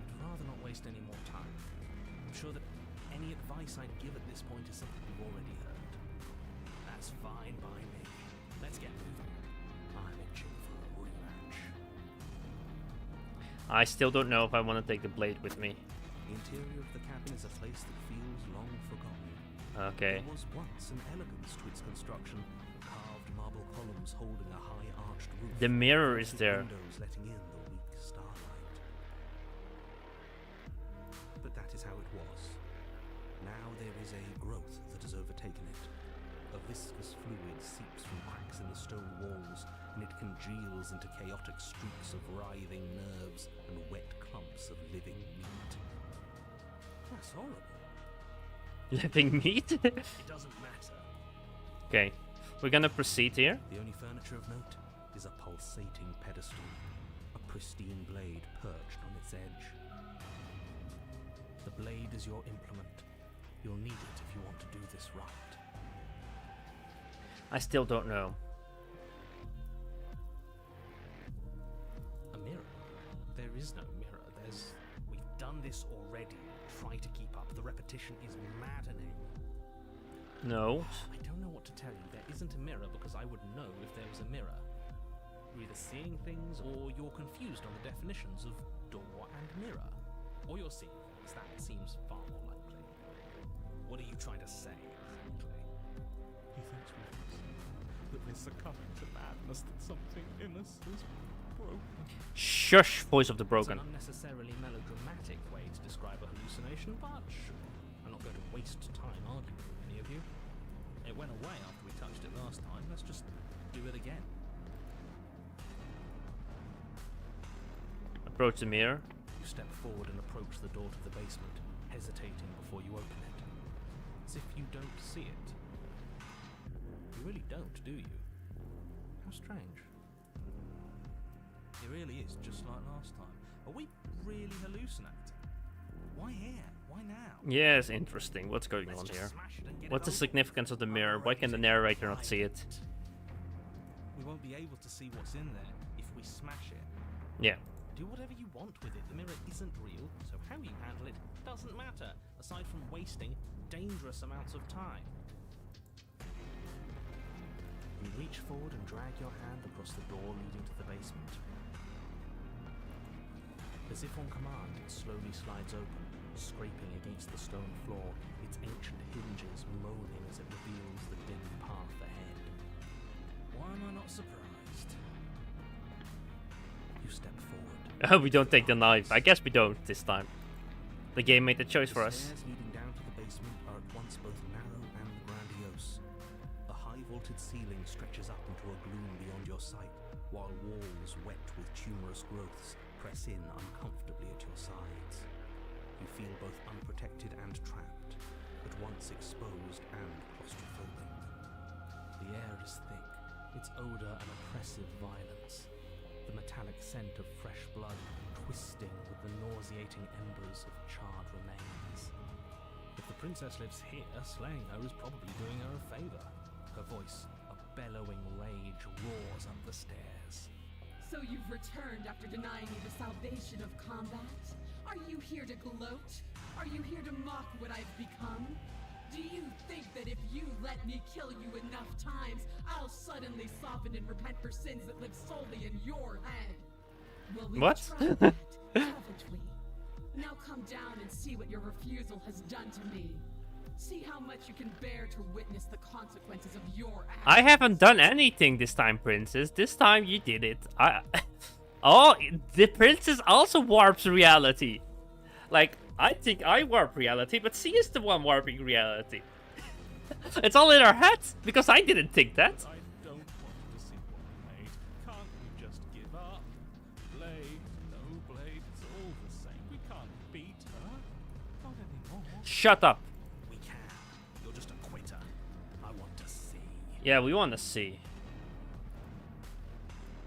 I'd rather not waste any more time. I'm sure that any advice I'd give at this point is something you've already heard. That's fine by me. Let's get moving. I'm itching for a rematch. I still don't know if I want to take the blade with me. The interior of the cabin is a place that feels long forgotten. Okay. There was once an elegance to its construction, carved marble columns holding a high arched roof. The mirror is with there. Windows letting in the weak starlight. But that is how it was. Now there is a growth that has overtaken it. A viscous fluid seeps from cracks in the stone walls, and it congeals into chaotic streaks of writhing nerves and wet clumps of living meat. That's horrible. Living meat? It doesn't matter. Okay. We're gonna proceed here. The only furniture of note is a pulsating pedestal, a pristine blade perched on its edge. The blade is your implement. You'll need it if you want to do this right. I still don't know. A mirror? There is no mirror. We've done this already. Try to keep up. The repetition is maddening. No. I don't know what to tell you. There isn't a mirror because I would know if there was a mirror. You're either seeing things or you're confused on the definitions of door and mirror. Or you're seeing things. That seems far more likely. What are you trying to say, exactly? He thinks we've listened, that we're succumbing to madness, that something in us is broken. Shush, voice of the broken. It's an unnecessarily melodramatic way to describe a hallucination, but I'm not going to waste time arguing with any of you. It went away after we touched it last time. Let's just do it again. Approach the mirror. You step forward and approach the door to the basement, hesitating before you open it. As if you don't see it. You really don't, do you? How strange. It really is just like last time. Are we really hallucinating? Why here? Why now? Yes, interesting. What's going Let's on just here? smash it and get What's it the over significance of the with. mirror? Why can the narrator not see it? We won't be able to see what's in there if we smash it. Yeah. Do whatever you want with it. The mirror isn't real, so how you handle it doesn't matter, aside from wasting dangerous amounts of time. You reach forward and drag your hand across the door leading to the basement. As if on command, it slowly slides open, scraping against the stone floor, its ancient hinges moaning as it reveals the dim path ahead. Why am I not surprised? You step forward. We don't take the knife. I guess we don't this time. The game made the choice for us. The stairs leading down to the basement are at once both narrow and grandiose. A high-vaulted ceiling stretches up into a gloom beyond your sight, while walls wet with tumorous growths press in uncomfortably at your sides. You feel both unprotected and trapped, at once exposed and claustrophobic. The air is thick, its odor an oppressive violence. The metallic scent of fresh blood twisting with the nauseating embers of charred remains. If the princess lives here, slaying her is probably doing her a favor. Her voice, a bellowing rage, roars up the stairs. So you've returned after denying me the salvation of combat? Are you here to gloat? Are you here to mock what I've become? Do you think that if you let me kill you enough times, I'll suddenly soften and repent for sins that live solely in your head? Well, we've What? tried that, haven't we? Now come down and see what your refusal has done to me. See how much you can bear to witness the consequences of your actions. I haven't done anything this time, princess. This time you did it. Oh, the princess also warps reality. Like, I think I warp reality, but she is the one warping reality. It's all in her head, because I didn't think that. I don't want to see what we made. Can't we just give up? Blade, no blade, it's all the same. We can't beat her. Not anymore. Shut up. We can. You're just a quitter. I want to see. Yeah, we want to see.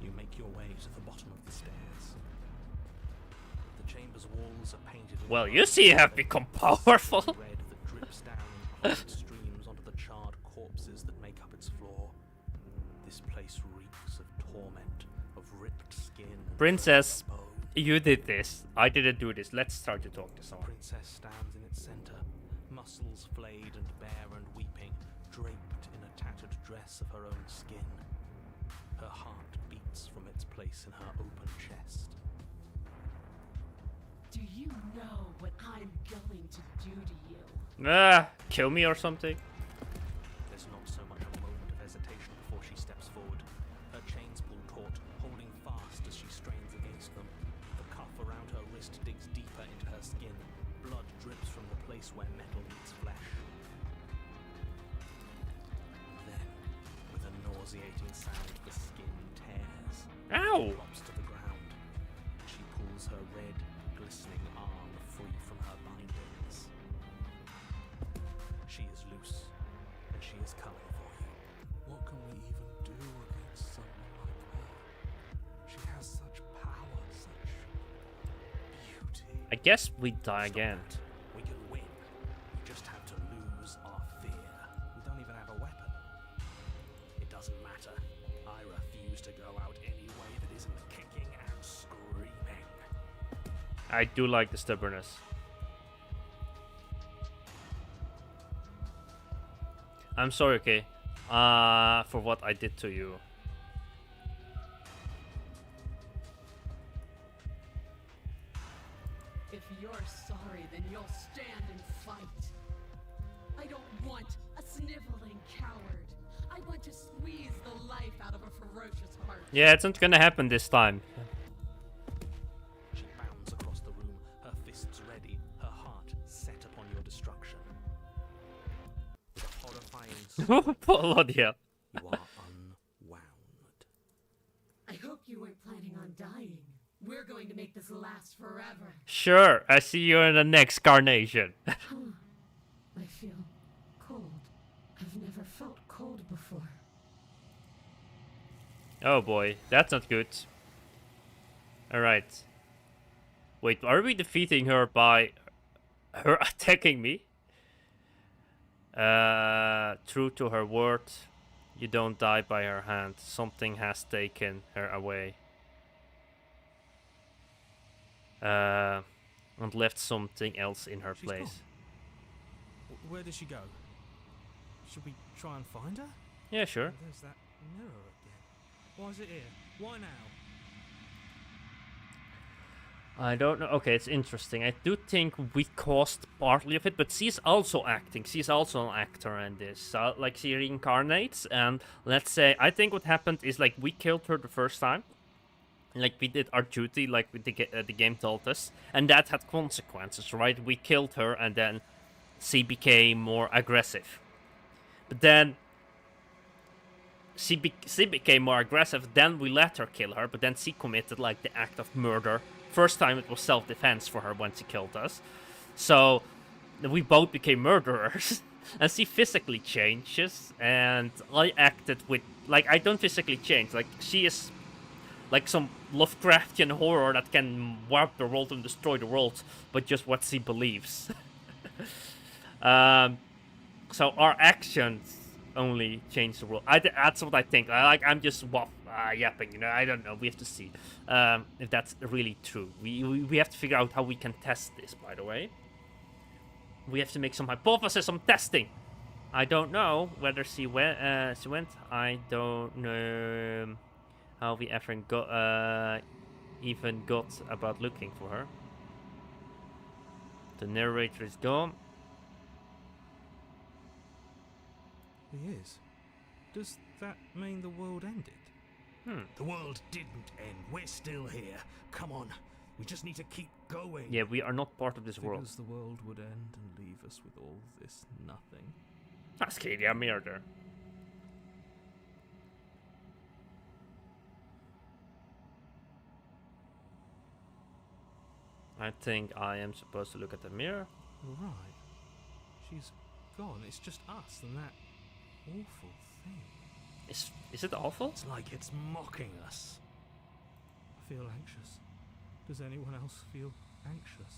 You make your way to the bottom of the stairs. The chamber's walls are painted in Well, you see, you have become powerful. red that drips down in cold streams onto the charred corpses that make up its floor. This place reeks of torment, of ripped skin. and Princess, broken bone. you did this. I didn't do this. Let's start to talk to The someone. princess stands in its center, muscles flayed and bare and weeping, draped in a tattered dress of her own skin. Her heart beats from its place in her open chest. Do you know what I'm going to do to you? Kill me or something? There's not so much a moment of hesitation before she steps forward. Her chains pull taut, holding fast as she strains against them. The cuff around her wrist digs deeper into her skin. Blood drips from the place where metal meets flesh. Then, with a nauseating sound, the skin tears. Ow! Drops to the ground. She pulls her red, glistening arm free from her bindings. She is loose, and she is coming for you. What can we even do against someone like her? She has such power, such beauty. I guess we die again. Stop that. We can win. We just have to lose our fear. We don't even have a weapon. It doesn't matter. I refuse to go out any way that isn't kicking and screaming. I do like the stubbornness. I'm sorry, okay? For what I did to you. If you're sorry, then you'll stand and fight. I don't want a sniveling coward. I want to squeeze the life out of a ferocious heart. Yeah, it's not gonna happen this time. She bounds across the room, her fists ready, her heart set upon your destruction. With a horrifying Polodia. you are unwound. I hope you weren't planning on dying. We're going to make this last forever. Sure, I see you in the next carnation. I feel cold. I've never felt cold before. Oh boy, that's not good. Alright. Wait, are we defeating her by her attacking me? True to her word, you don't die by her hand. Something has taken her away. and left something else in her She's place. gone. Where did she go? Should we try and find her? Yeah, sure. Oh, there's that mirror again. Why is it here? Why now? I don't know. Okay, it's interesting. I do think we caused partly of it, but she's also acting. She's also an actor in this. So, like, she reincarnates, and let's say, I think what happened is, like, we killed her the first time. Like, we did our duty, like the game told us. And that had consequences, right? We killed her, and then she became more aggressive. But then she became more aggressive, then we let her kill her, but then she committed, like, the act of murder. First time it was self-defense for her when she killed us. So, we both became murderers. And she physically changes, and I acted with... Like, I don't physically change. Like, she is... like some Lovecraftian horror that can wipe the world and destroy the world, but just what she believes. So our actions only change the world. That's what I think. I'm just yapping, you know. I don't know. We have to see if that's really true. We have to figure out how we can test this. By the way, we have to make some hypothesis, some testing. I don't know whether she went. I don't know how we ever even got about looking for her. The narrator is gone. He is. Does that mean the world ended? The world didn't end. We're still here. Come on. We just need to keep going. Yeah, we are not part of this world. Figures the world would end and leave us with all this nothing. That's clearly a murder. I think I am supposed to look at the mirror. Right. She's gone. It's just us and that awful thing. Is it awful? It's like it's mocking us. I feel anxious. Does anyone else feel anxious?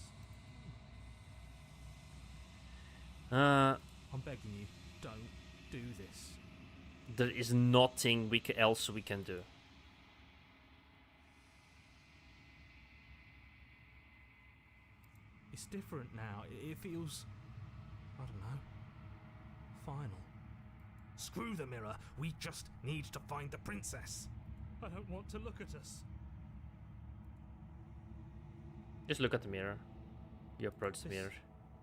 I'm begging you, don't do this. There is nothing else we can do. It's different now. It feels, I don't know, final. Screw the mirror. We just need to find the princess. I don't want to look at us. Just look at the mirror. You approach the mirror.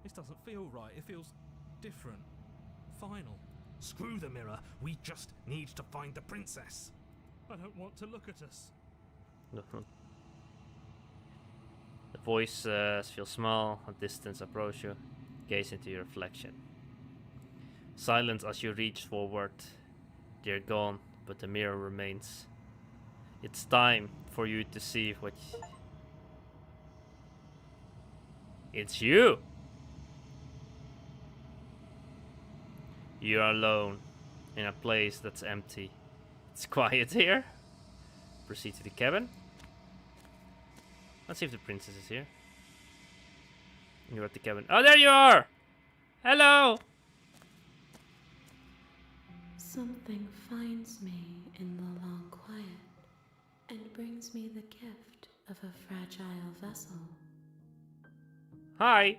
This doesn't feel right. It feels different. Final. Screw the mirror. We just need to find the princess. I don't want to look at us. The voice feels small. At distance, approach you. Gaze into your reflection. Silence as you reach forward. They're gone, but the mirror remains. It's time for you to see what... It's you! You're alone in a place that's empty. It's quiet here. Proceed to the cabin. Let's see if the princess is here. You're at the cabin. Oh, there you are! Hello! Something finds me in the long quiet and brings me the gift of a fragile vessel. Hi!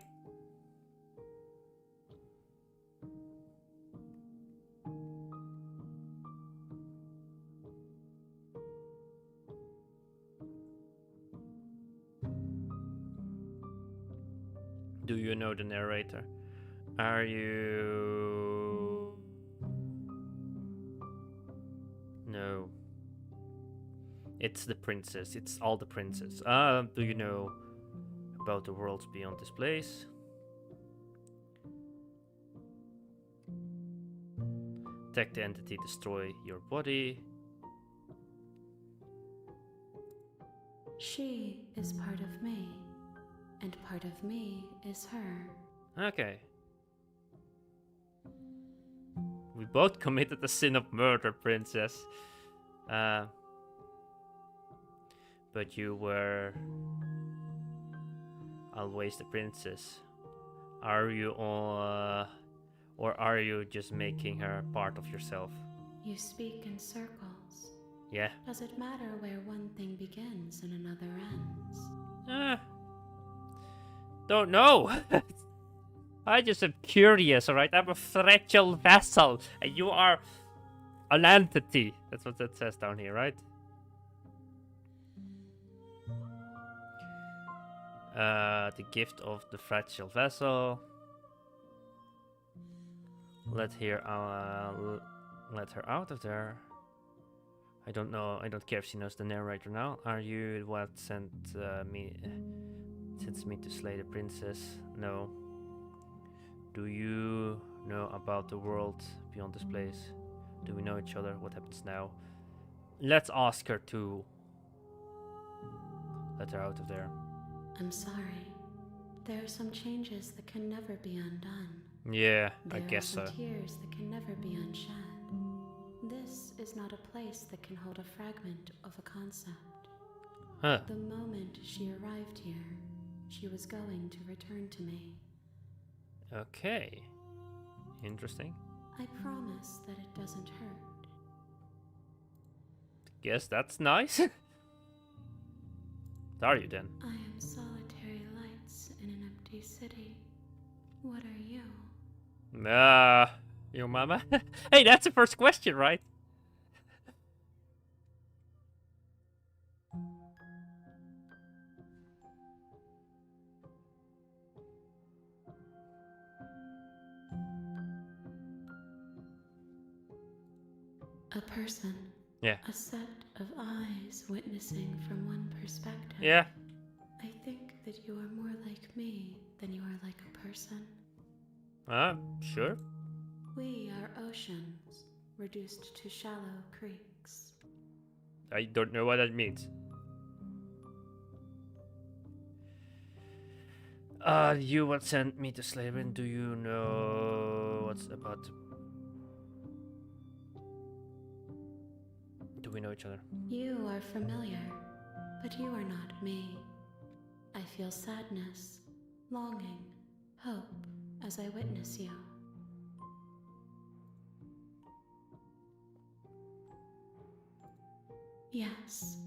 Do you know the narrator? Are you... No. It's the princess. It's all the princess. Do you know about the worlds beyond this place? Attack the entity, destroy your body. She is part of me, and part of me is her. Okay. We both committed the sin of murder, princess. But you were always the princess. Are you all, or are you just making her part of yourself? You speak in circles. Yeah. Does it matter where one thing begins and another ends? Don't know. I just am curious, alright? I'm a fragile vessel, and you are an entity. That's what that says down here, right? The gift of the fragile vessel. Let her out of there. I don't know. I don't care if she knows the narrator now. Are you what sent me to slay the princess? No. Do you know about the world beyond this place? Do we know each other? What happens now? Let's ask her to let her out of there. I'm sorry. There are some changes that can never be undone. Yeah, I There guess are so. some tears that can never be unshed. This is not a place that can hold a fragment of a concept. Huh. The moment she arrived here, she was going to return to me. Okay. Interesting. I promise that it doesn't hurt. Guess that's nice. What are you then? I am solitary lights in an empty city. What are you? Your mama? Hey, that's the first question, right? A person. Yeah. A set of eyes witnessing from one perspective. Yeah. I think that you are more like me than you are like a person. Sure. We are oceans, reduced to shallow creeks. I don't know what that means. You what sent me to slavery? Do you know what's about to... Do we know each other? You are familiar, but you are not me. I feel sadness, longing, hope as I witness you. Yes,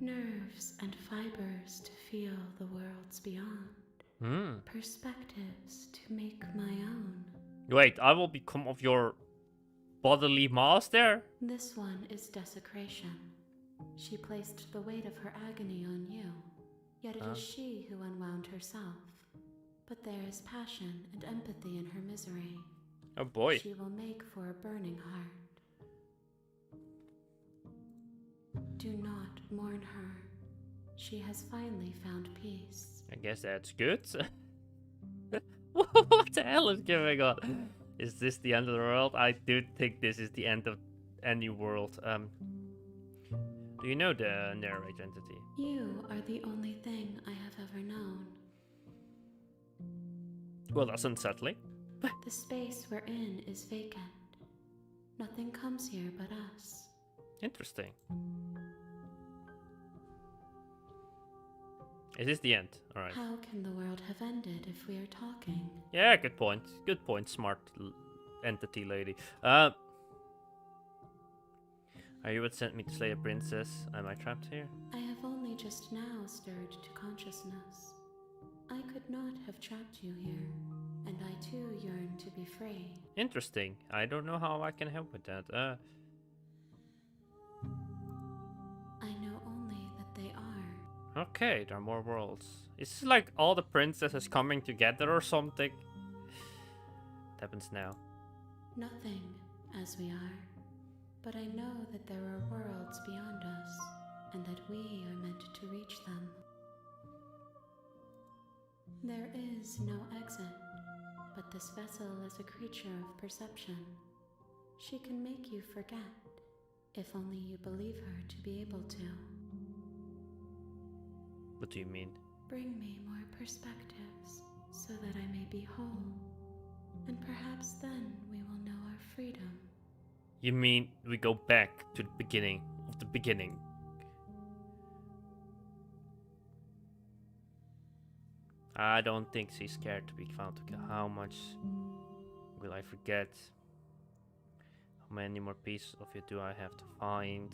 nerves and fibers to feel the worlds beyond. Perspectives to make my own. Wait, I will become of your bodily master? This one is desecration. She placed the weight of her agony on you, yet it is she who unwound herself. But there is passion and empathy in her misery. Oh boy. She will make for a burning heart. Do not mourn her. She has finally found peace. I guess that's good. What the hell is going on? Is this the end of the world? I do think this is the end of any world. Do you know the narrator entity? You are the only thing I have ever known. Well, that's unsettling. The space we're in is vacant. Nothing comes here but us. Interesting. Is this the end? Alright. How can the world have ended if we are talking? Yeah, good point. Good point, smart entity lady. Are you what sent me to slay a princess? Am I trapped here? I have only just now stirred to consciousness. I could not have trapped you here, and I too yearn to be free. Interesting. I don't know how I can help with that. I know only that they are. Okay, there are more worlds. It's like all the princesses coming together or something. What happens now? Nothing, as we are. But I know that there are worlds beyond us, and that we are meant to reach them. There is no exit, but this vessel is a creature of perception. She can make you forget, if only you believe her to be able to. What do you mean? Bring me more perspectives, so that I may be whole, and perhaps then we will know our freedom. You mean we go back to the beginning of the beginning? I don't think she's scared to be found to kill. How much will I forget? How many more pieces of you do I have to find?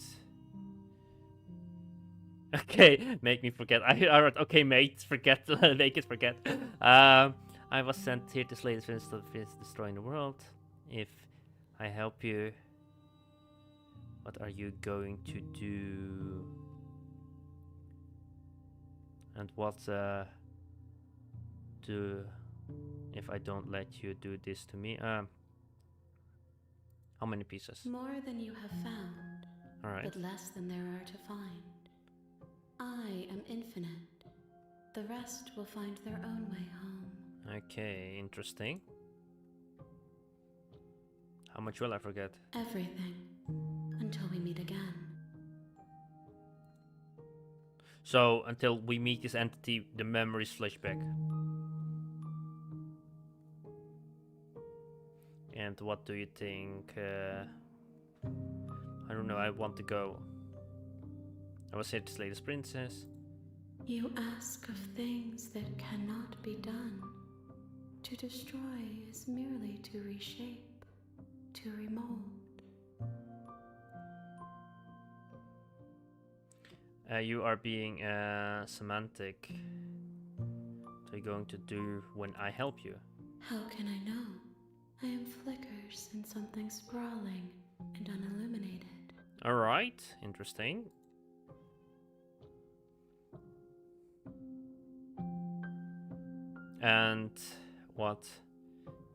Okay, make me forget. I wrote, okay, mate, forget, make it forget. I was sent here to slay the fiends to finish destroying the world. If I help you, what are you going to do? And what do if I don't let you do this to me? How many pieces? More than you have found, Alright. but less than there are to find. I am infinite. The rest will find their own way home. Okay, interesting. How much will I forget? Everything. Until we meet again. So, until we meet this entity, the memories flash back. And what do you think? I don't know, I want to go. I was here to slay this princess. You ask of things that cannot be done. To destroy is merely to reshape, to remold. You are being semantic. What are you going to do when I help you? How can I know? I am flickers in something sprawling and unilluminated. Alright, interesting. And what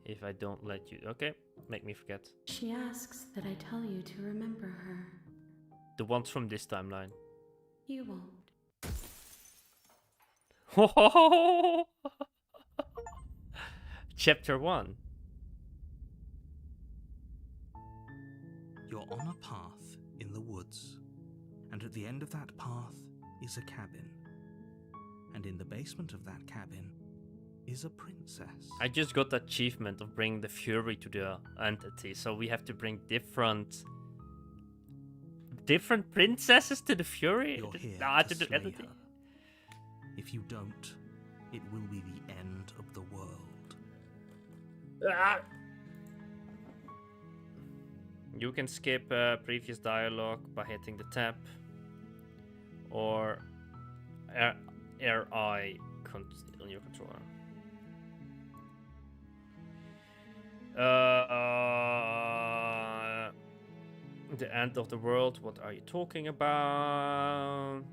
if I don't let you? Okay, make me forget. She asks that I tell you to remember her. The ones from this timeline. You won't. Chapter 1. You're on a path in the woods, and at the end of that path is a cabin. And in the basement of that cabin is a princess. I just got the achievement of bringing the fury to the entity, so we have to bring different princesses to the fury? You're here to to the slay entity. her. If you don't, it will be the end of the world. Ah! You can skip previous dialogue by hitting the tab or RI on your controller. The end of the world, what are you talking about?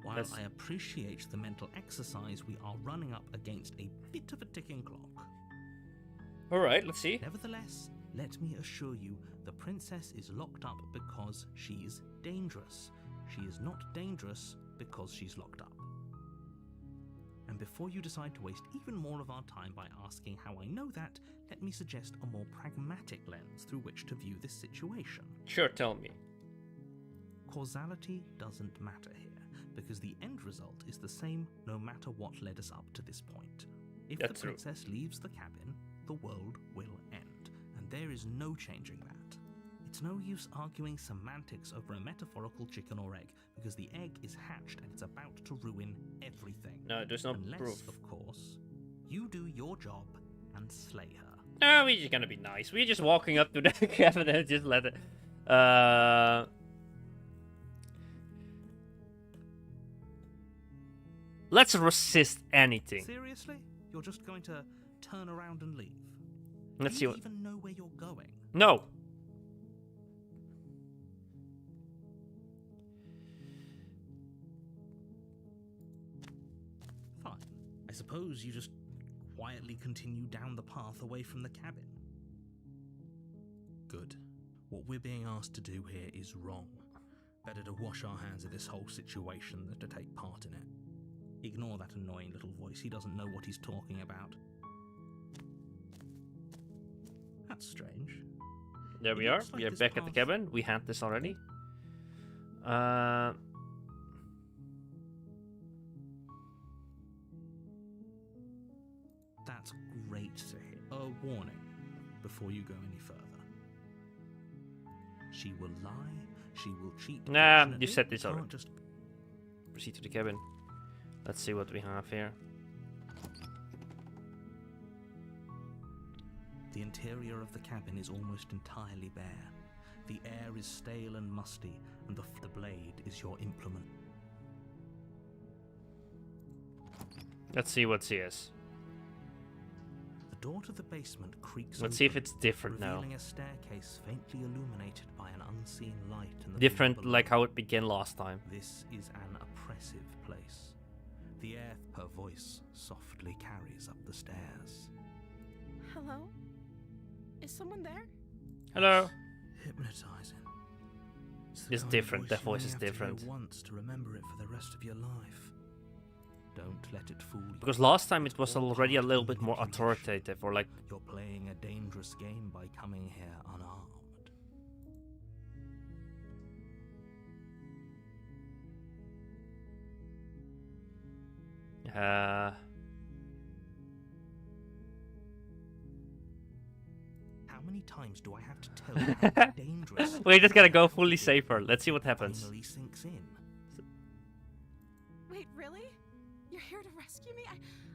While Let's- I appreciate the mental exercise, we are running up against a bit of a ticking clock. Alright, let's see. Nevertheless, let me assure you, the princess is locked up because she's dangerous. She is not dangerous because she's locked up. And before you decide to waste even more of our time by asking how I know that, let me suggest a more pragmatic lens through which to view this situation. Sure, tell me. Causality doesn't matter here, because the end result is the same no matter what led us up to this point. If That's the true. princess leaves the cabin, the world will end, and there is no changing that. It's no use arguing semantics over a metaphorical chicken or egg, because the egg is hatched and it's about to ruin everything. No, there's no Unless, proof. of course, you do your job and slay her. No, we're just gonna be nice. We're just walking up to the cabin and just let it. Let's resist anything. Seriously? You're just going to turn around and leave? Let's do see you what. even know where you're going? No. Fine. I suppose you just quietly continue down the path away from the cabin. Good. What we're being asked to do here is wrong. Better to wash our hands of this whole situation than to take part in it. Ignore that annoying little voice. He doesn't know what he's talking about. That's strange. There we It are. looks like We are this back at the path- cabin. We had this already. That's great to hear. A warning before you go any further. She will lie. She will cheat. Nah, you Fortunately, said this can't already. just... proceed to the cabin. Let's see what we have here. The interior of the cabin is almost entirely bare. The air is stale and musty, and the blade is your implement. Let's see what's here. The door to the basement creaks Let's see if open, it's different now. revealing a staircase faintly illuminated by an unseen light in the Different floor below. like how it began last time. This is an oppressive place. The air, her voice, softly carries up the stairs. Hello? Is someone there? Hello. Hypnotizing. the It's kind of different, the you voice only is have to hear different. once to remember it for the rest of your life. Don't let it fool you. Because last time it was All already a part little of bit more manipulation. authoritative, or like You're playing a dangerous game by coming here unarmed. How many times do I have to tell you how dangerous we're just gonna go fully safer. Let's see what happens. finally sinks in? Wait, really? You're here to rescue me?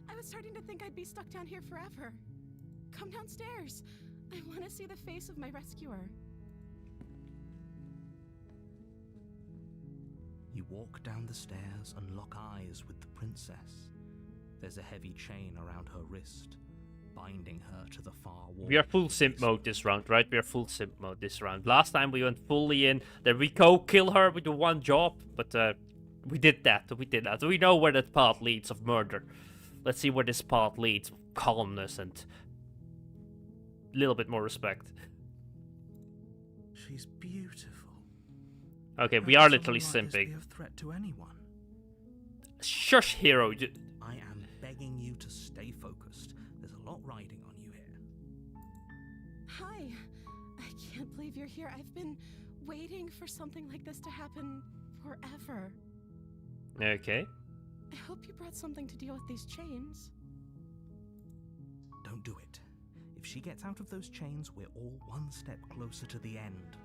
I was starting to think I'd be stuck down here forever. Come downstairs. I want to see the face of my rescuer. You walk down the stairs and lock eyes with the princess. There's a heavy chain around her wrist, binding her to the far wall. We are full simp mode this round, right? We are full simp mode this round. Last time we went fully in. Then we go kill her with the one job, but we did that. We did that. We know where that path leads of murder. Let's see where this path leads. Calmness and a little bit more respect. She's beautiful. Okay, we How are could literally someone like this simping. be a threat to anyone? Shush, hero. I am begging you to stay focused. There's a lot riding on you here. Hi. I can't believe you're here. I've been waiting for something like this to happen forever. Okay. I hope you brought something to deal with these chains. Don't do it. If she gets out of those chains, we're all one step closer to the end.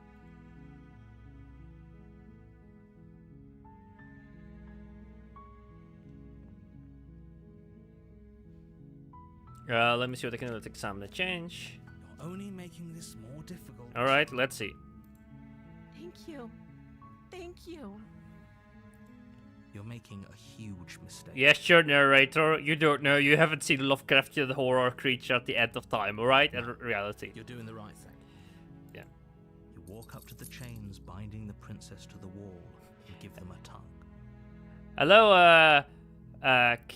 Let me see what I can do. Let's examine the change. You're only making this more difficult. Alright, let's see. Thank you. Thank you. You're making a huge mistake. Yes, sure, narrator. You don't know. You haven't seen Lovecraftian horror creature at the end of time, alright? And reality. You're doing the right thing. Yeah. You walk up to the chains binding the princess to the wall and give them a tug. Hello, Cairo.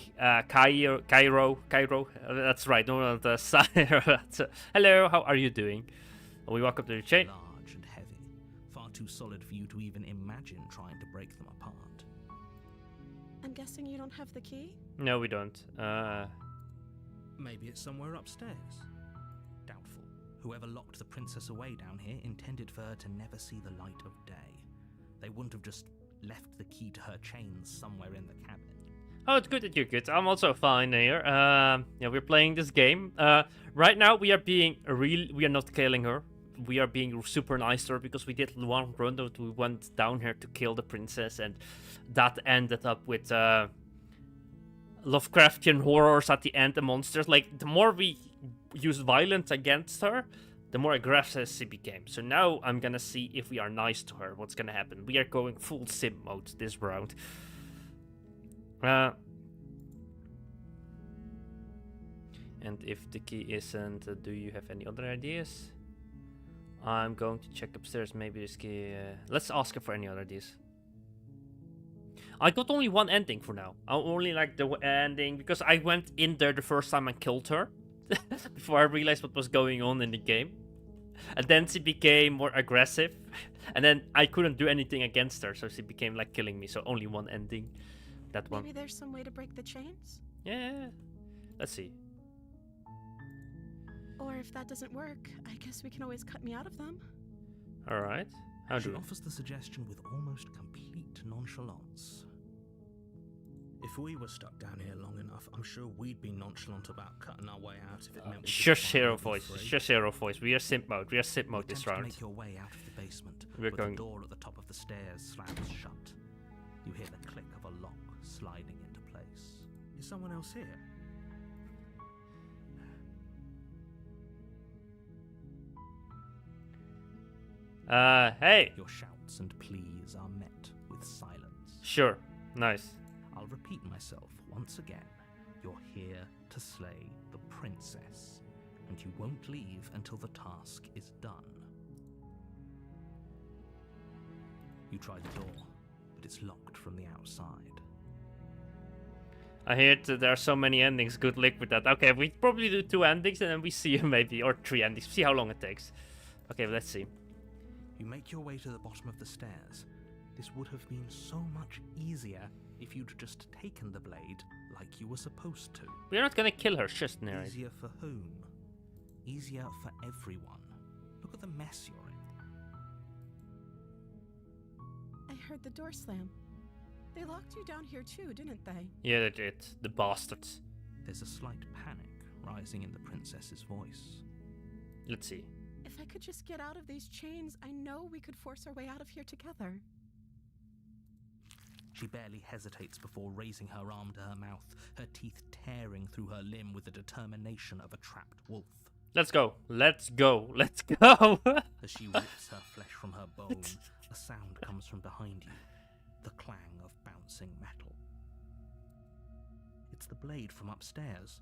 That's right. No, the hello, how are you doing? We walk up to the chain. Large and heavy. Far too solid for you to even imagine trying to break them apart. I'm guessing you don't have the key? No, we don't. Maybe it's somewhere upstairs. Doubtful. Whoever locked the princess away down here intended for her to never see the light of day. They wouldn't have just left the key to her chains somewhere in the cabin. Oh, it's good that you're good. I'm also fine here. Yeah, we're playing this game. Right now, we are being real. We are not killing her. We are being super nice to her because we did one run that we went down here to kill the princess, and that ended up with Lovecraftian horrors at the end. The monsters. Like the more we use violence against her, the more aggressive she became. So now I'm gonna see if we are nice to her. What's gonna happen? We are going full sim mode this round. And if the key isn't, do you have any other ideas? I'm going to check upstairs. Maybe this key. Let's ask her for any other ideas. I got only one ending for now. I only like the ending because I went in there the first time and killed her before I realized what was going on in the game. And then she became more aggressive, and then I couldn't do anything against her, so she became like killing me. So only one ending. That one. Maybe there's some way to break the chains? Yeah. Let's see. Or if that doesn't work, I guess we can always cut me out of them. All right. How She do? offers the suggestion with almost complete nonchalance. If we were stuck down here long enough, I'm sure we'd be nonchalant about cutting our way out if it meant we could Shush, finally hero be voice. free. Shush, hero voice. We are simp mode. We are simp mode Attempt this to round. make your way out of the basement, We're but going- the door at the top of the stairs slams shut. You hear the click of a lock sliding into place. Is someone else here? Hey. Your shouts and pleas are met with silence. Sure. Nice. I'll repeat myself once again. You're here to slay the princess, and you won't leave until the task is done. You try the door, but it's locked from the outside. I hear that there are so many endings. Good luck with that. Okay, we probably do 2 endings and then we see maybe, or 3 endings. See how long it takes. Okay, let's see. You make your way to the bottom of the stairs. This would have been so much easier if you'd just taken the blade like you were supposed to. We're not gonna kill her, just narrate. Easier for whom? Easier for everyone. Look at the mess you're in. I heard the door slam. They locked you down here too, didn't they? Yeah, they did. The bastards. There's a slight panic rising in the princess's voice. Let's see. If I could just get out of these chains, I know we could force our way out of here together. She barely hesitates before raising her arm to her mouth, her teeth tearing through her limb with the determination of a trapped wolf. Let's go. Let's go. Let's go. As she rips her flesh from her bone, a sound comes from behind you, the clang of bouncing metal. It's the blade from upstairs.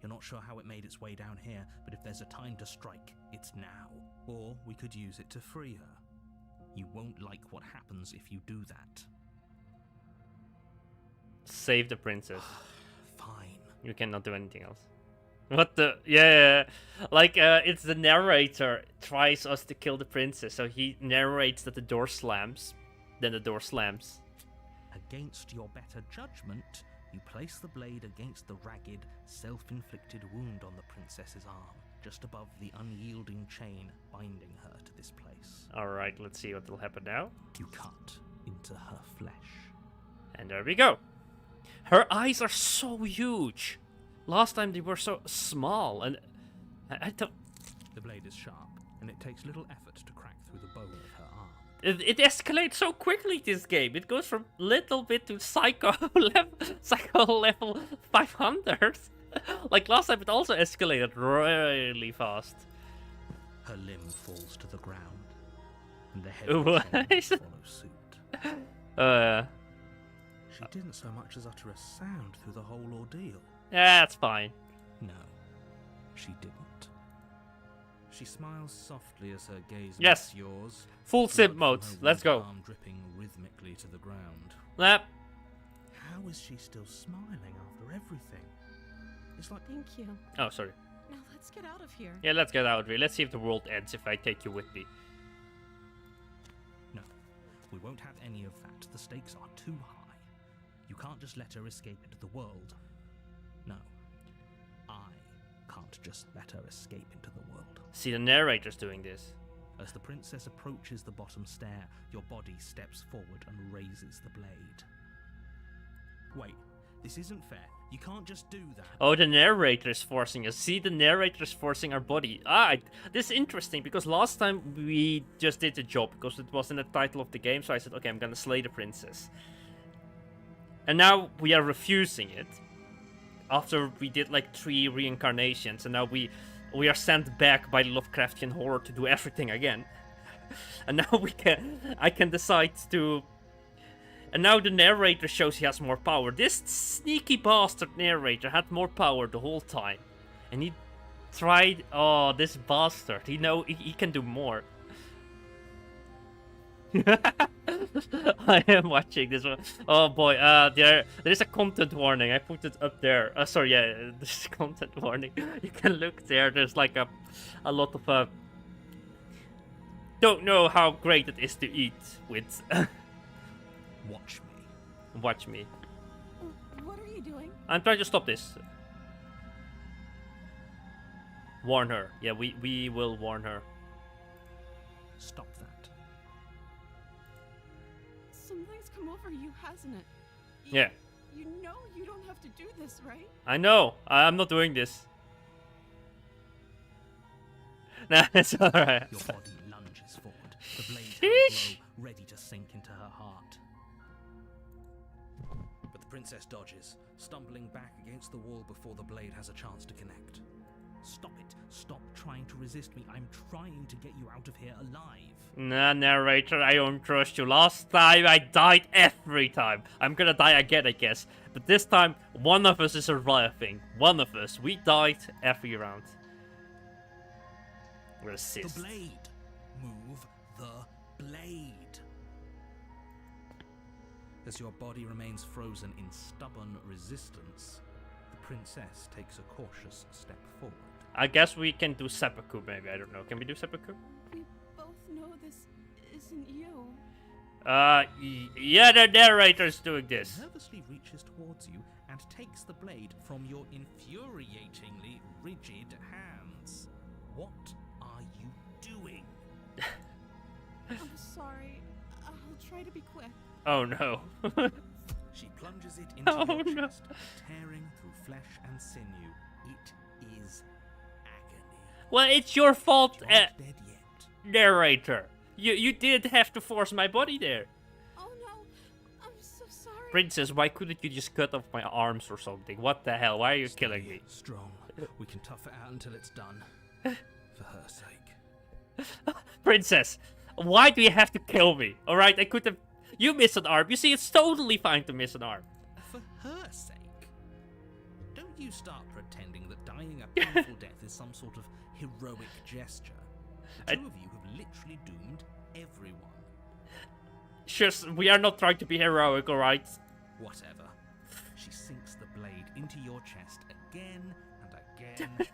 You're not sure how it made its way down here, but if there's a time to strike, it's now. Or we could use it to free her. You won't like what happens if you do that. Save the princess. Fine. You cannot do anything else. What the? Yeah. Like, it's the narrator tries us to kill the princess, so he narrates that the door slams. Then the door slams. Against your better judgment, you place the blade against the ragged, self-inflicted wound on the princess's arm, just above the unyielding chain binding her to this place. Alright, let's see what will happen now. You cut into her flesh. And there we go. Her eyes are so huge. Last time they were so small, and I don't... The blade is sharp, and it takes little effort to crack through the bone of her arm. It escalates so quickly, this game. It goes from little bit to psycho level 500. Like last time, it also escalated really fast. Her limb falls to the ground, and the head chains follow suit. She didn't so much as utter a sound through the whole ordeal. Yeah, that's fine. No, she didn't. She smiles softly as her gaze Yes. meets yours. Full simp blood mode. from her Let's wounded go. arm dripping rhythmically to the ground. Yep. How is she still smiling after everything? It's like Thank you. Oh, sorry. Now let's get out of here. Yeah, let's get out of here. Let's see if the world ends if I take you with me. no, we won't have any of that. The stakes are too high. You can't just let her escape into the world. No, I can't just let her escape into the world. See, the narrator's doing this. As the princess approaches the bottom stair, your body steps forward and raises the blade. Wait, this isn't fair. You can't just do that. Oh, the narrator is forcing us. See, the narrator is forcing our body. This is interesting because last time we just did the job because it was in the title of the game. So I said, okay, I'm gonna slay the princess. And now we are refusing it. After we did like 3 reincarnations, and now we are sent back by the Lovecraftian horror to do everything again. And now I can decide to... And now the narrator shows he has more power. This sneaky bastard narrator had more power the whole time. And he tried... Oh, this bastard. He can do more. I am watching this one. Oh boy, there is a content warning. I put it up there. Sorry, yeah, there's a content warning. You can look there. There's like a lot of don't know how great it is to eat with. Watch me. Watch me. What are you doing? I'm trying to stop this. Warn her. Yeah, we will warn her. Stop that. Something's come over you, hasn't it? Yeah. You know you don't have to do this, right? I know. I'm not doing this. Nah, it's alright. Your body lunges forward, the blade Sheesh. blow ready to sink into her heart. princess dodges, stumbling back against the wall before the blade has a chance to connect. Stop it. Stop trying to resist me. I'm trying to get you out of here alive. Nah, narrator, I don't trust you. Last time I died every time. I'm gonna die again, I guess. But this time, one of us is surviving. One of us. We died every round. Resist. The blade. Move the blade. As your body remains frozen in stubborn resistance, the princess takes a cautious step forward. I guess we can do seppuku, maybe. I don't know. Can we do seppuku? We both know this isn't you. Yeah, the narrator's doing this. Nervously reaches towards you and takes the blade from your infuriatingly rigid hands. What are you doing? I'm sorry. I'll try to be quick. Oh no. She plunges it into Oh, your no. chest, tearing through flesh and sinew. It is agony. Well, it's your fault, You aren't dead yet. narrator. You did have to force my body there. Oh no, I'm so sorry. Princess, why couldn't you just cut off my arms or something? What the hell? Why are you killing me? Strong. We can tough it out until it's done. For her sake. Princess, why do you have to kill me? Alright, I could have... You miss an arm. You see, it's totally fine to miss an arm. For her sake. Don't you start pretending that dying a painful death is some sort of heroic gesture. The two of you have literally doomed everyone. Just, we are not trying to be heroic, alright? Whatever. She sinks the blade into your chest again and again and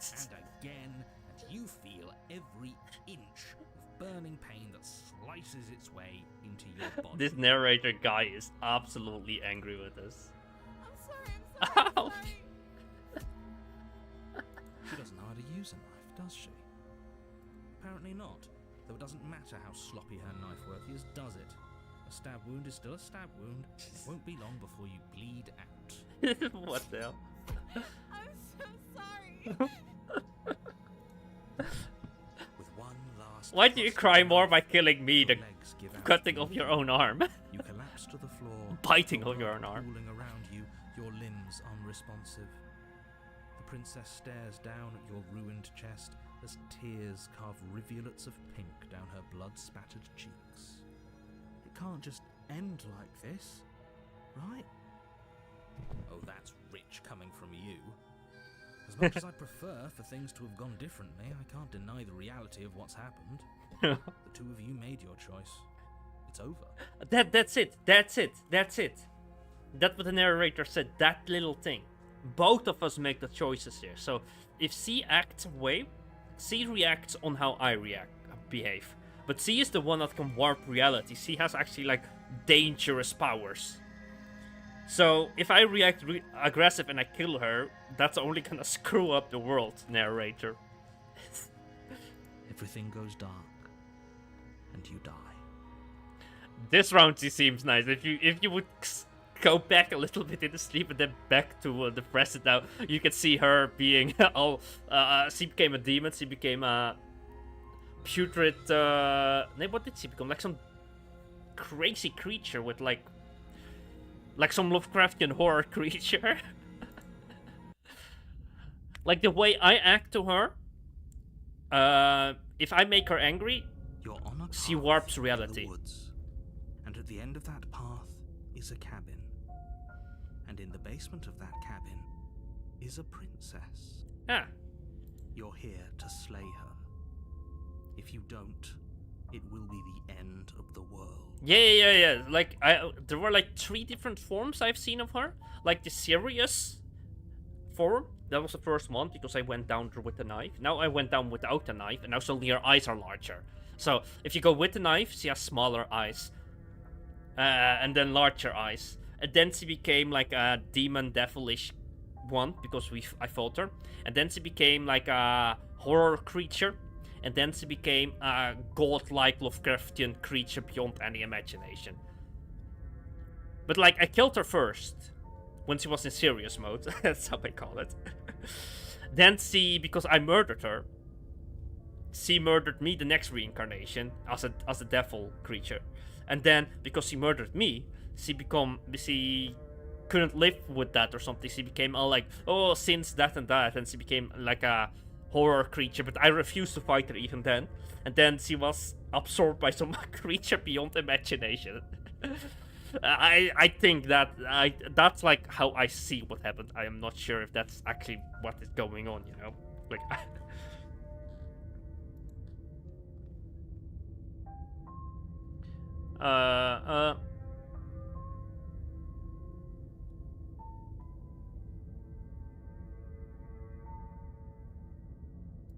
again, and you feel every inch of burning pain that slices its way into your body. This narrator guy is absolutely angry with us. I'm sorry, I'm Ouch. sorry. She doesn't know how to use a knife, does she? Apparently not, though it doesn't matter how sloppy her knife work is, does it? A stab wound is still a stab wound. It won't be long before you bleed out. What the hell? I'm so sorry. With one last Why do you thrust cry of the more knife, by killing me your than legs give out cutting in off your pain. own arm? You collapse to the floor, Biting your off your blood own arm. pooling around you, your limbs unresponsive. The princess stares down at your ruined chest as tears carve rivulets of pink down her blood-spattered cheeks. It can't just end like this, right? Oh, that's rich coming from you. As much as I prefer for things to have gone differently, I can't deny the reality of what's happened. The two of you made your choice. It's over. That's it. That's what the narrator said. That little thing. Both of us make the choices here. So if C acts away, C reacts on how I behave. But C is the one that can warp reality. C has actually like dangerous powers. So if I react aggressive and I kill her, that's only gonna screw up the world, narrator. Everything goes dark, and you die. This round she seems nice. If you would go back a little bit in the sleep and then back to the present now, you can see her being all. She became a demon. She became a putrid. What did she become? Like some crazy creature with like some Lovecraftian horror creature. Like the way I act to her. If I make her angry, You're on a she path warps to reality. the woods, and at the end of that path is a cabin. And in the basement of that cabin is a princess. Ah, You're here to slay her. If you don't, it will be the end of the world. yeah. Like there were like 3 different forms I've seen of her. Like the serious form. That was the first one because I went down with the knife. Now I went down without the knife, and now suddenly her eyes are larger. So if you go with the knife, she has smaller eyes, and then larger eyes. And then she became like a demon devilish one because I fought her. And then she became like a horror creature. And then she became a godlike Lovecraftian creature beyond any imagination. But like I killed her first when she was in serious mode. That's how I call it. Then because I murdered her, she murdered me the next reincarnation as a devil creature. And then because she murdered me, she couldn't live with that or something. She became all like, oh, since that and that, and she became like a horror creature. But I refused to fight her even then. And then she was absorbed by some creature beyond imagination. I think that that's like how I see what happened. I am not sure if that's actually what is going on, you know? Like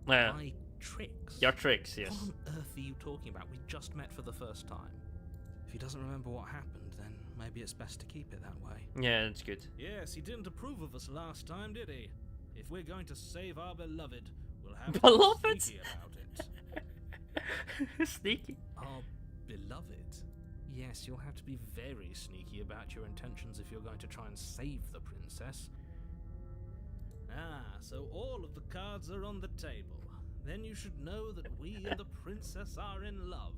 My tricks? your tricks, yes. What on earth are you talking about? We just met for the first time. If he doesn't remember what happened, then maybe it's best to keep it that way. Yeah, it's good. Yes, he didn't approve of us last time, did he? If we're going to save our beloved, we'll have to Beloved? be sneaky about it. Sneaky. Our beloved? Yes, you'll have to be very sneaky about your intentions if you're going to try and save the princess. Ah, so all of the cards are on the table. Then you should know that we and the princess are in love,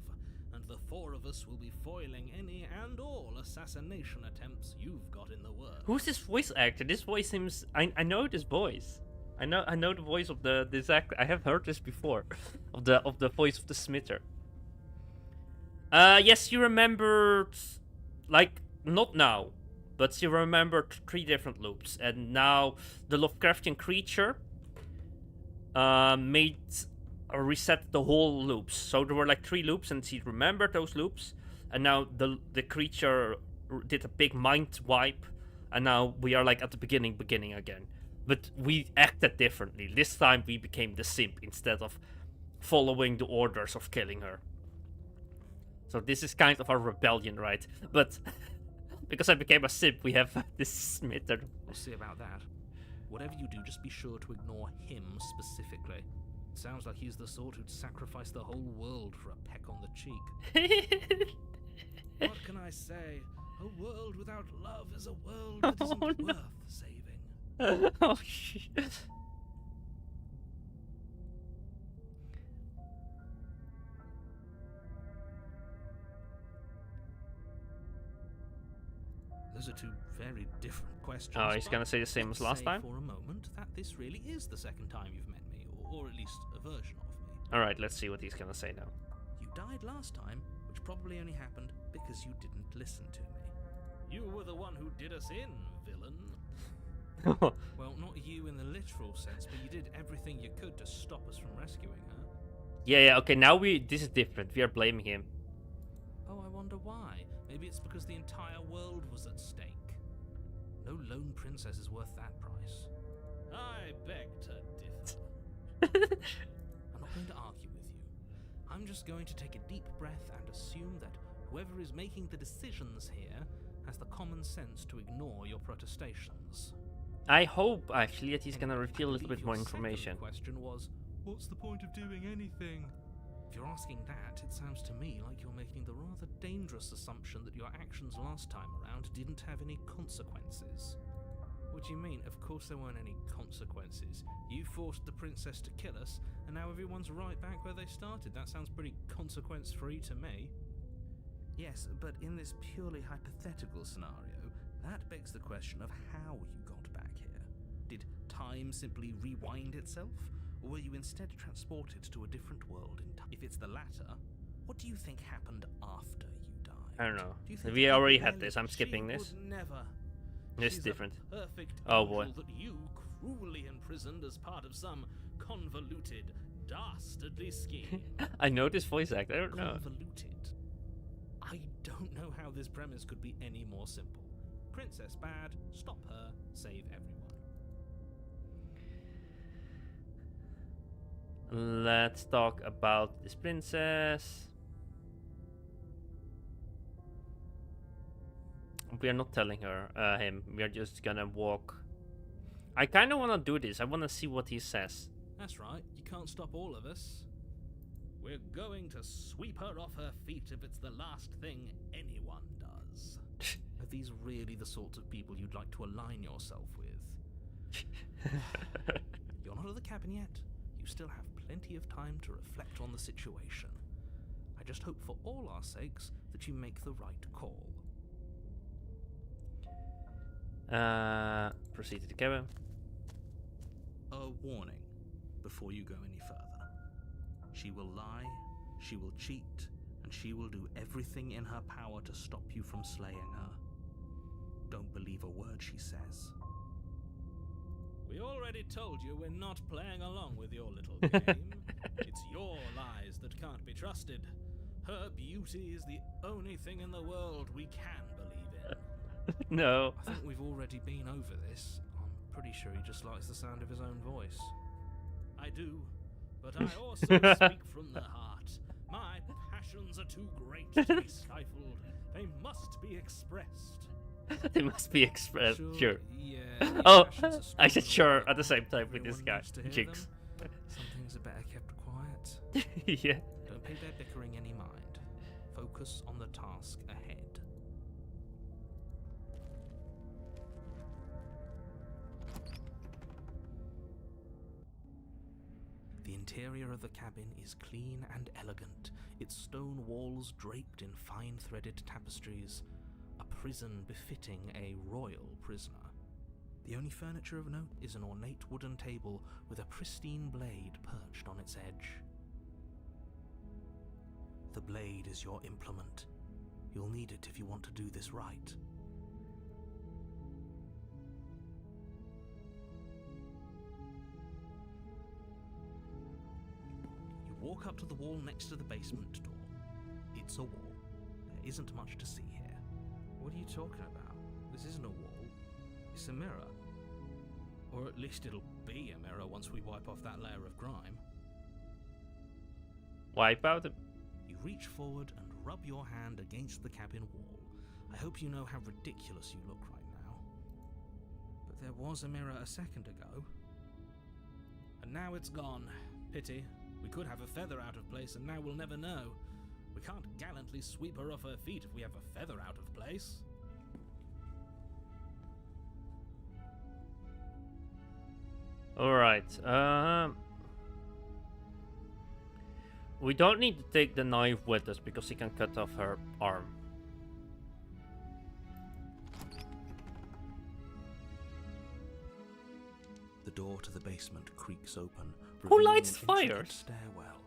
and the four of us will be foiling any and all assassination attempts you've got in the works. Who's this voice actor? This voice seems... I know this voice. I know the voice of this actor. I have heard this before. of the voice of the Smitter. Yes, you remembered... Like, not now. But you remembered 3 different loops. And now the Lovecraftian creature made... reset the whole loops. So there were like 3 loops and she remembered those loops. And now the creature did a big mind wipe. And now we are like at the beginning again. But we acted differently. This time we became the simp instead of following the orders of killing her. So this is kind of a rebellion, right? But because I became a simp, we have this Smitter. We'll see about that. Whatever you do, just be sure to ignore him specifically. Sounds like he's the sort who'd sacrifice the whole world for a peck on the cheek. What can I say? A world without love is a world that isn't worth saving. Oh shit. Those are 2 very different questions. Oh, he's but gonna say the same let's as last say time? for a moment that this really is the second time you've met me, or at least a version of me. Alright, let's see what he's gonna say now. You died last time, which probably only happened because you didn't listen to me. You were the one who did us in, villain. Well, not you in the literal sense, but you did everything you could to stop us from rescuing her. Yeah, okay, now this is different. We are blaming him. Oh, I wonder why. Maybe it's because the entire world was at stake. No lone princess is worth that price. I beg to differ. I'm not going to argue with you. I'm just going to take a deep breath and assume that whoever is making the decisions here has the common sense to ignore your protestations. I hope, actually, that he's gonna reveal a little bit more information. The question was, What's the point of doing anything? if you're asking that, it sounds to me like you're making the rather dangerous assumption that your actions last time around didn't have any consequences. What do you mean? Of course there weren't any consequences. You forced the princess to kill us, and now everyone's right back where they started. That sounds pretty consequence-free to me. Yes, but in this purely hypothetical scenario, that begs the question of how you got back here. Did time simply rewind itself? Or were you instead transported to a different world in time? If it's the latter, what do you think happened after you died? I don't know. Do you think We that already you had barely- this. I'm skipping She this. would never. It's She's different. A perfect Oh, boy. angel that you cruelly imprisoned as part of some convoluted, dastardly scheme. I know this voice actor. I don't know. Convoluted. I don't know how this premise could be any more simple. Princess bad, stop her, save everyone. Let's talk about this princess. We are not telling him. We are just gonna walk. I kind of want to do this. I want to see what he says. That's right, you can't stop all of us. We're going to sweep her off her feet if it's the last thing anyone does. Are these really the sorts of people you'd like to align yourself with? You're not at the cabin yet. You still have plenty of time to reflect on the situation. I just hope for all our sakes that you make the right call. Proceed to the cabin. A warning before you go any further. She will lie, she will cheat, and she will do everything in her power to stop you from slaying her. Don't believe a word she says. We already told you we're not playing along with your little game. It's your lies that can't be trusted. Her beauty is the only thing in the world we can believe in. No. I think we've already been over this. I'm pretty sure he just likes the sound of his own voice. I do, but I also speak from the heart. My passions are too great to be stifled. They must be expressed. They must be expressed. Sure. Yeah. Oh, passions are I said stronger sure at the same time with this Everyone guy. loves to hear Jinx. them. Some things are better kept quiet. Yeah. Don't pay their bickering any mind. Focus on the task ahead. The interior of the cabin is clean and elegant, its stone walls draped in fine threaded tapestries, a prison befitting a royal prisoner. The only furniture of note is an ornate wooden table with a pristine blade perched on its edge. The blade is your implement. You'll need it if you want to do this right. You walk up to the wall next to the basement door. It's a wall. There isn't much to see here. What are you talking about? This isn't a wall. It's a mirror. Or at least it'll be a mirror once we wipe off that layer of grime. Wipe out the. You reach forward and rub your hand against the cabin wall. I hope you know how ridiculous you look right now. But there was a mirror a second ago. And now it's gone. Pity. We could have a feather out of place and now we'll never know. We can't gallantly sweep her off her feet if we have a feather out of place. Alright. We don't need to take the knife with us because he can cut off her arm. The door to the basement creaks open. Who revealing lights an intricate fires? Stairwell.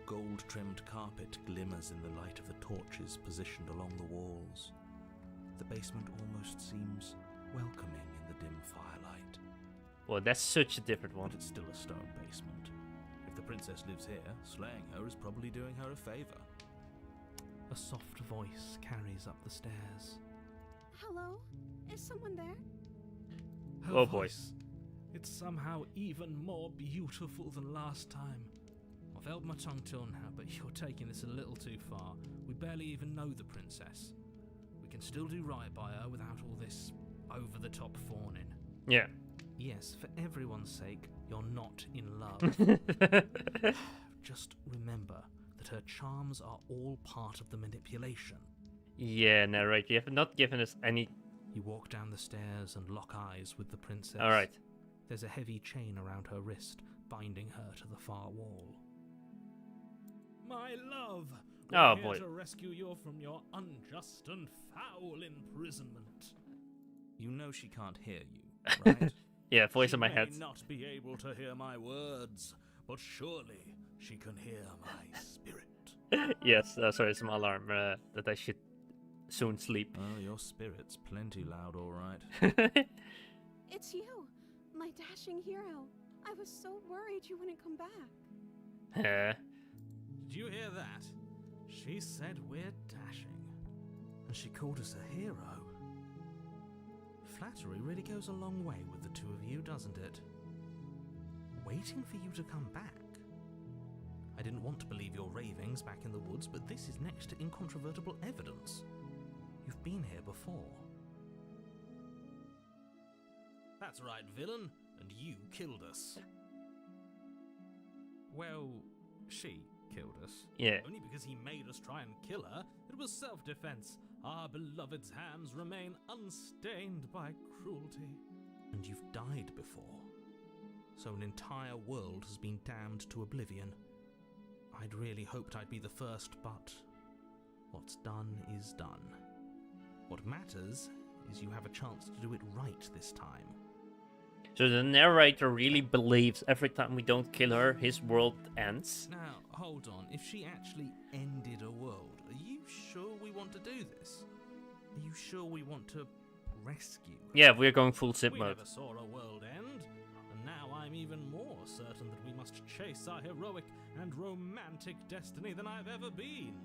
Gold-trimmed carpet glimmers in the light of the torches positioned along the walls. The basement almost seems welcoming in the dim firelight. Well, that's such a different one. But it's still a stone basement. If the princess lives here, slaying her is probably doing her a favor. A soft voice carries up the stairs. Hello? Is someone there? Her Oh, boy. voice. It's somehow even more beautiful than last time. I've held my tongue till now, but you're taking this a little too far. We barely even know the princess. We can still do right by her without all this over-the-top fawning. Yeah. Yes, for everyone's sake, you're not in love. Just remember that her charms are all part of the manipulation. Yeah, narrate. You have not given us any. You walk down the stairs and lock eyes with the princess. Alright. There's a heavy chain around her wrist, binding her to the far wall. My love! Oh, We're here boy. to rescue you from your unjust and foul imprisonment. You know she can't hear you, right? Yeah, voice She in my may head. not be able to hear my words, but surely she can hear my spirit. Yes, sorry, it's my alarm that I should soon sleep. Oh, your spirit's plenty loud, all right. It's you, my dashing hero. I was so worried you wouldn't come back. Did you hear that? She said we're dashing. And she called us a hero. Flattery really goes a long way with the two of you, doesn't it? Waiting for you to come back. I didn't want to believe your ravings back in the woods, but this is next to incontrovertible evidence. You've been here before. That's right, villain, and you killed us. Well, she killed us. Yeah. Only because he made us try and kill her. It was self-defense. Our beloved's hands remain unstained by cruelty. And you've died before. So an entire world has been damned to oblivion. I'd really hoped I'd be the first, but what's done is done. What matters is you have a chance to do it right this time. So the narrator really believes every time we don't kill her, his world ends. Now, hold on. If she actually ended a world, are you sure we want to do this? Are you sure we want to rescue her? Yeah, we're going full zip We mode. never saw a world end, and now I'm even more certain that we must chase our heroic and romantic destiny than I've ever been.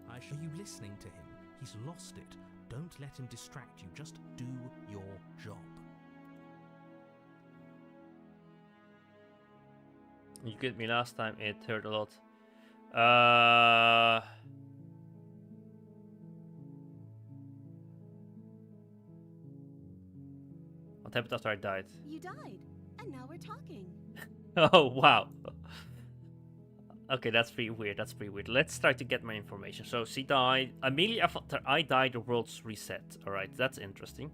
Are you listening to him? He's lost it. Don't let him distract you. Just do your job. You killed me last time, it hurt a lot. What happened after I died? You died, and now we're talking. Oh, wow. Okay, that's pretty weird. That's pretty weird. Let's try to get my information. So she died. Immediately after I died, the world's reset. Alright, that's interesting.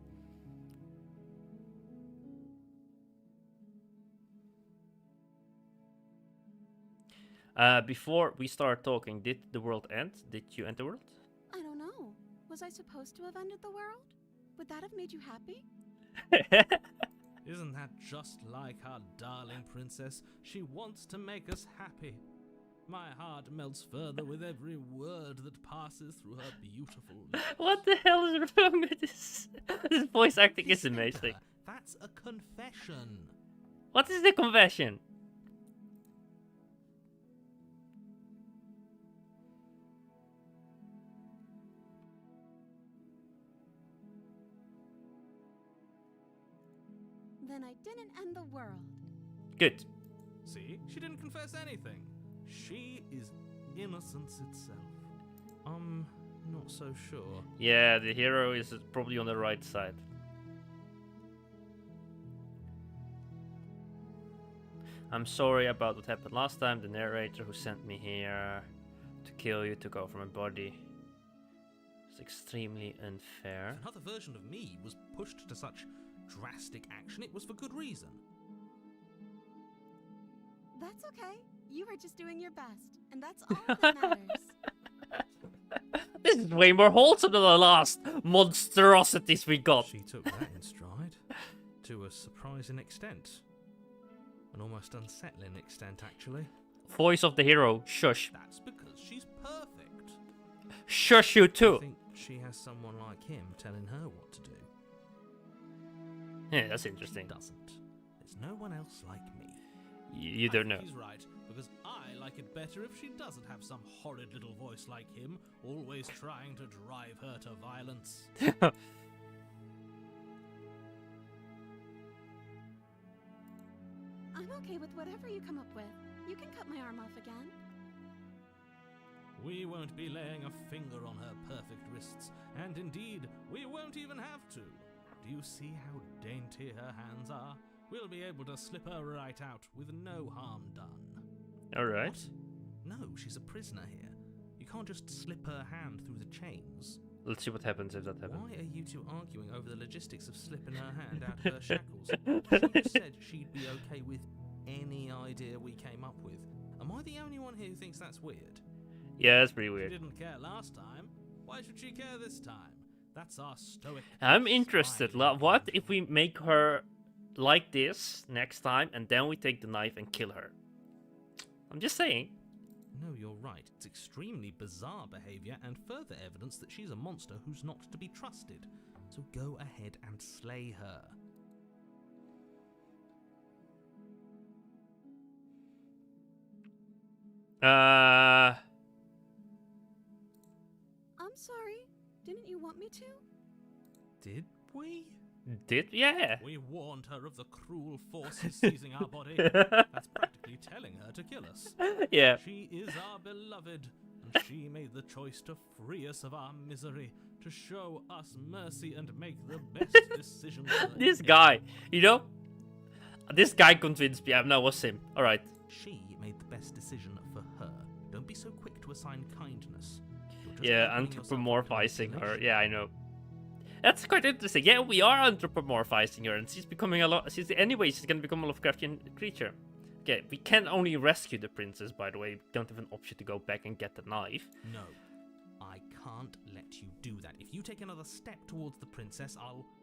Before we start talking, did the world end? Did you end the world? I don't know. Was I supposed to have ended the world? Would that have made you happy? Isn't that just like our darling princess? She wants to make us happy. My heart melts further with every word that passes through her beautiful lips. What the hell is wrong with this? This voice acting is Listen to amazing. her. That's a confession. What is the confession? Then I didn't end the world. Good. See? She didn't confess anything. She is innocence itself. Not so sure. Yeah, the hero is probably on the right side. I'm sorry about what happened last time. The narrator who sent me here to kill you took over my body. It's extremely unfair. If another version of me was pushed to such drastic action, it was for good reason. That's okay. You were just doing your best, and that's all that matters. This is way more wholesome than the last monstrosities we got. She took that in stride. To a surprising extent. An almost unsettling extent, actually. Voice of the hero, shush. That's because she's perfect. Shush you I too. think she has someone like him telling her what to do. Yeah, that's interesting. Doesn't. There's no one else like me. You don't know. He's right, because I like it better if she doesn't have some horrid little voice like him, always trying to drive her to violence. I'm okay with whatever you come up with. You can cut my arm off again. We won't be laying a finger on her perfect wrists, and indeed, we won't even have to. Do you see how dainty her hands are? We'll be able to slip her right out with no harm done. Alright. What? No, she's a prisoner here. You can't just slip her hand through the chains. Let's see what happens if that happens. Why are you two arguing over the logistics of slipping her hand out of her shackles? She just said she'd be okay with any idea we came up with. Am I the only one here who thinks that's weird? Yeah, that's pretty She weird. didn't care last time. Why should she care this time? That's our stoic. I'm interested. smiley What kind. if we make her like this next time and then we take the knife and kill her? I'm just saying. No, you're right. It's extremely bizarre behavior and further evidence that she's a monster who's not to be trusted. So go ahead and slay her. I'm sorry. Didn't you want me to? Did we? Yeah. We warned her of the cruel forces seizing our body. That's practically telling her to kill us. Yeah. She is our beloved, and she made the choice to free us of our misery, to show us mercy and make the best decision. for This her. guy, you know, this guy convinced me. I'm now a sim. All right. She made the best decision for her. Don't be so quick to assign kindness. You're just Yeah, opening yourself up to anthropomorphizing her. manipulation. Yeah, I know. That's quite interesting. Yeah, we are anthropomorphizing her, and she's becoming a lot. Anyway, she's gonna become a Lovecraftian creature. Okay, we can only rescue the princess. By the way, we don't have an option to go back and get the knife. No, I can't let let you do that. If you take another step towards the princess,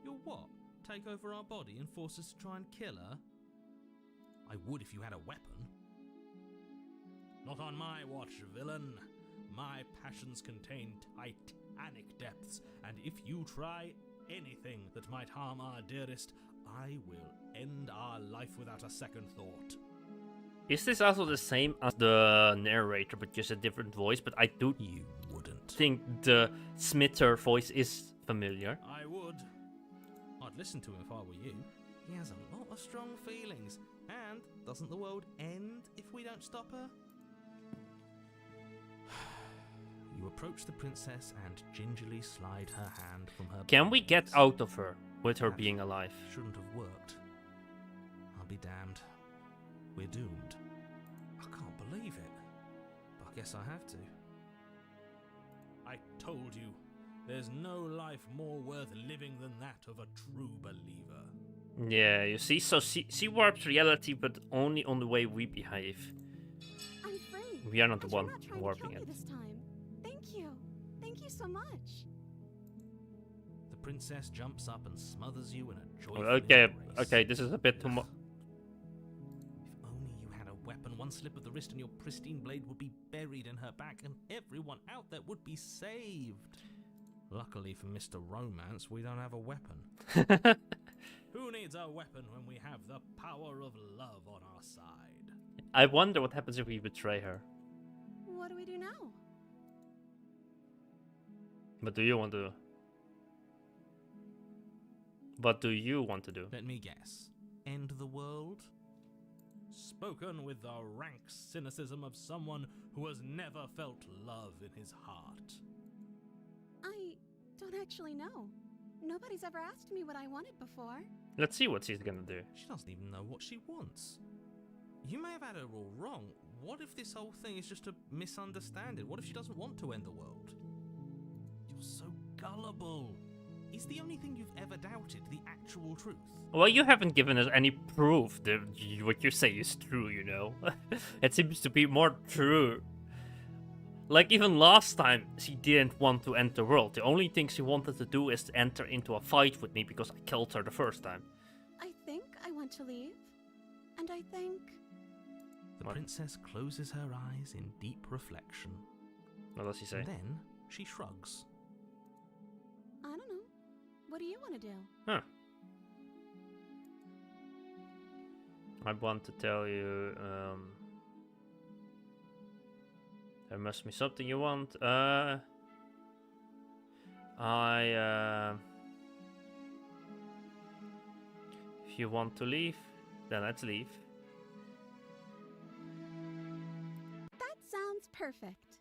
You'll what? Take over our body and force us to try and kill her? I would if you had a weapon. Not on my watch, villain. My passions contain titanic depths, and if you try anything that might harm our dearest, I will end our life without a second thought. Is this also the same as the narrator, but just a different voice? But I do You wouldn't. think the Smitter voice is familiar. I would. I'd listen to him if I were you. He has a lot of strong feelings. And doesn't the world end if we don't stop her? You approach the princess and gingerly slide her hand from her. Can we get bands. out of her with her That being alive? Shouldn't have worked. I'll be damned. We're doomed. I can't believe it. But I guess I have to. I told you, there's no life more worth living than that of a true believer. Yeah, you see, so she warps reality, but only on the way we behave. I'm free. We are not the But you're one not trying warping to kill it. me this time. Thank you. Thank you so much. The princess jumps up and smothers you in a joyful Okay, embrace. okay, this is a bit too much. If only you had a weapon, one slip of the wrist and your pristine blade would be buried in her back and everyone out there would be saved. Luckily for Mr. Romance, we don't have a weapon. Who needs a weapon when we have the power of love on our side? I wonder what happens if we betray her. What do we do now? What do you want to do? What do you want to do? Let me guess. End the world? Spoken with the rank cynicism of someone who has never felt love in his heart. I don't actually know. Nobody's ever asked me what I wanted before. Let's see what she's gonna do. She doesn't even know what she wants. You may have had her all wrong. What if this whole thing is just a misunderstanding? What if she doesn't want to end the world? You're so gullible. Is the only thing you've ever doubted the actual truth? Well, you haven't given us any proof that what you say is true, you know? It seems to be more true. Like, even last time, she didn't want to end the world. The only thing she wanted to do is to enter into a fight with me because I killed her the first time. I think I want to leave. And I think... The What? princess closes her eyes in deep reflection. What does she say? And then she shrugs. I don't know. What do you want to do? Huh. I want to tell you, there must be something you want. If you want to leave, then let's leave. That sounds perfect.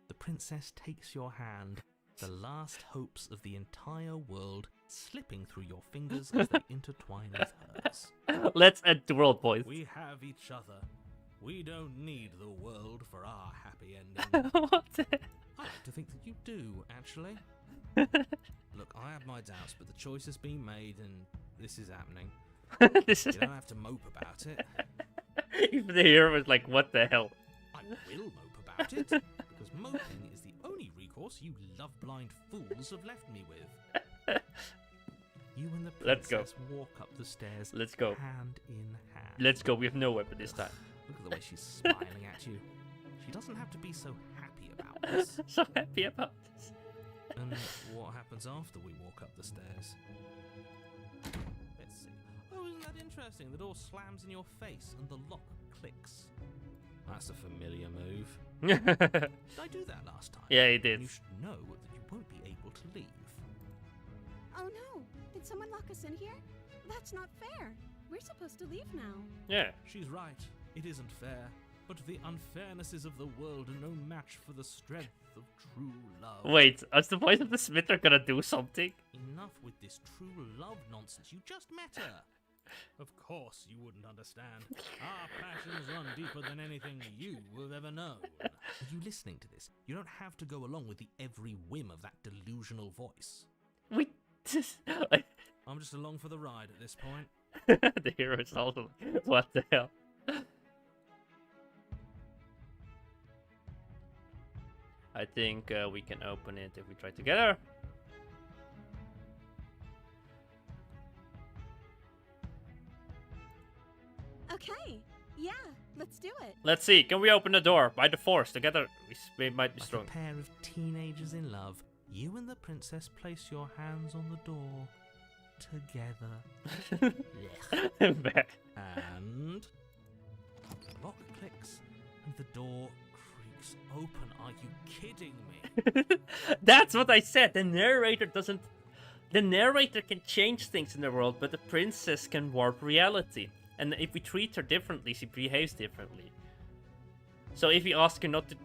The princess takes your hand, the last hopes of the entire world slipping through your fingers as they intertwine with hers. Let's end the world, boys. We have each other. We don't need the world for our happy ending. What the I like to think that you do, actually. Look, I have my doubts, but the choice has been made and this is happening. This is You don't have to mope about it. even the hero was like, what the hell? I will mope about it, because moping is the only recourse you love-blind fools have left me with. You and the Let's princess go. walk up the stairs, Let's go. hand in hand. Let's go. We have no weapon this time. Look at the way she's smiling at you. She doesn't have to be so happy about this. So happy about this. And what happens after we walk up the stairs? Let's see. Oh, isn't that interesting? The door slams in your face and the lock clicks. That's a familiar move. Did I do that last time? Yeah, he did. You should know that you won't be able to leave. Oh no! Did someone lock us in here? That's not fair. We're supposed to leave now. Yeah. She's right. It isn't fair. But the unfairnesses of the world are no match for the strength of true love. Wait, is the voice of the Smitter gonna do something? Enough with this true love nonsense. You just met her. Of course you wouldn't understand. Our passions run deeper than anything you have ever known. Are you listening to this? You don't have to go along with the every whim of that delusional voice. We just... I'm just along for the ride at this point. The hero is also like, what the hell? I think we can open it if we try together. Okay, yeah, let's do it. Let's see. Can we open the door by the force? Together we might be Like strong. a pair of teenagers in love, you and the princess place your hands on the door together. And the lock clicks and the door creaks open. Are you kidding me? That's what I said. The narrator doesn't. The narrator can change things in the world, but the princess can warp reality. And if we treat her differently, she behaves differently. So if we ask her not to,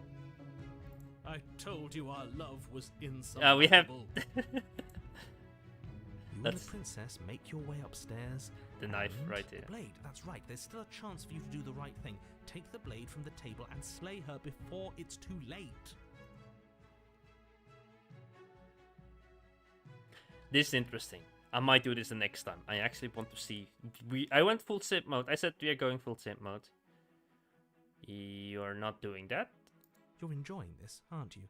I told you our love was insoluble. we have You and That's- the princess make your way upstairs. the knife and right here. The blade, that's right. There's still a chance for you to do the right thing. Take the blade from the table and slay her before it's too late. This is interesting. I might do this the next time. I actually want to see. I went full simp mode. I said we are going full simp mode. You're not doing that. You're enjoying this, aren't you?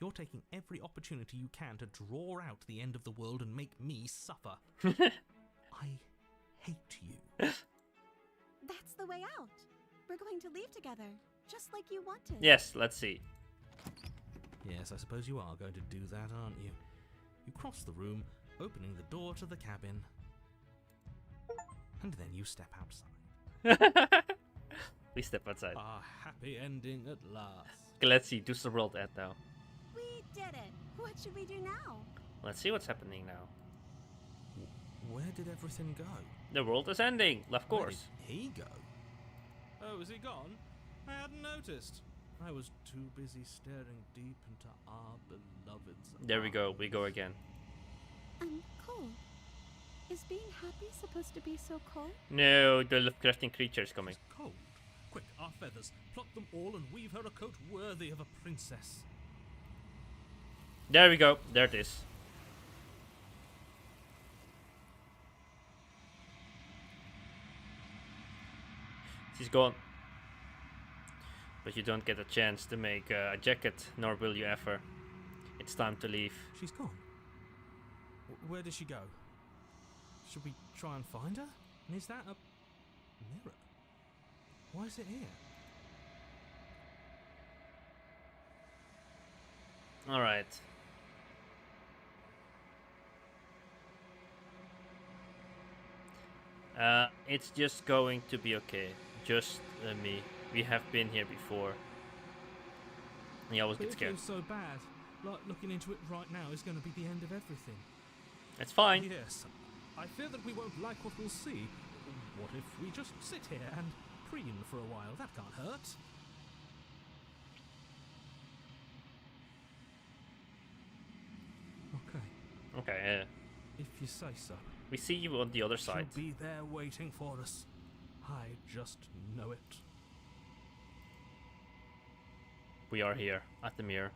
You're taking every opportunity you can to draw out the end of the world and make me suffer. I hate you. That's the way out. We're going to leave together, just like you wanted. Yes, let's see. Yes, I suppose you are going to do that, aren't you? You cross the room, opening the door to the cabin. And then you step outside. We step outside. A happy ending at last. Okay, let's see. Do some world ad now. We did it. What should we do now? Let's see what's happening now. Where did everything go? The world is ending. Of Where course. did he go? Oh, is he gone? I hadn't noticed. I was too busy staring deep into our beloved's There we go. eyes. We go again. Cold. Is being happy supposed to be so cold? No, the Lovecraftian creature is coming. It's cold. Quick, our feathers. Pluck them all and weave her a coat worthy of a princess. There we go. There it is. She's gone. But you don't get a chance to make a jacket, nor will you ever. It's time to leave. She's gone. Where did she go? Should we try and find her? And is that a mirror? Why is it here? Alright. It's just going to be okay. Just me. We have been here before. I always get It scared. feels so bad. Like looking into it right now is going to be the end of everything. It's fine. Yes. I fear that we won't like what we'll see. What if we just sit here and preen for a while? That can't hurt. Okay, Okay, if you say so. we see you on the other side. She'll be there waiting for us. I just know it. We are here at the mirror.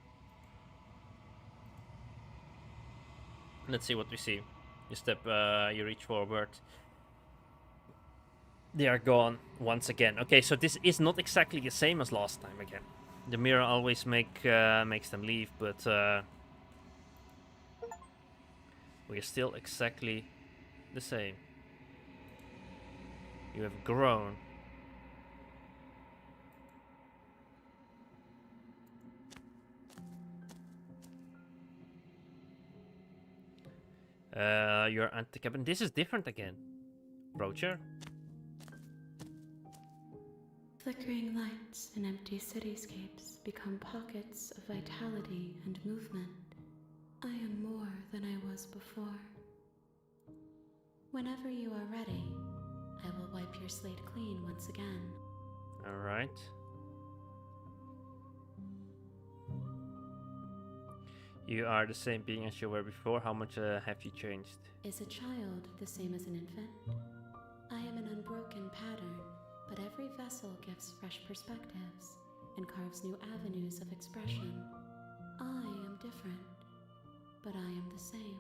Let's see what we see. You step, you reach forward. They are gone once again. Okay, so this is not exactly the same as last time again. The mirror always makes them leave, but we are still exactly the same. You have grown. Your anti-cabin. This is different again. Broacher. Flickering lights in empty cityscapes become pockets of vitality and movement. I am more than I was before. Whenever you are ready, I will wipe your slate clean once again. Alright. You are the same being as you were before. How much have you changed? Is a child the same as an infant? I am an unbroken pattern, but every vessel gives fresh perspectives and carves new avenues of expression. I am different, but I am the same.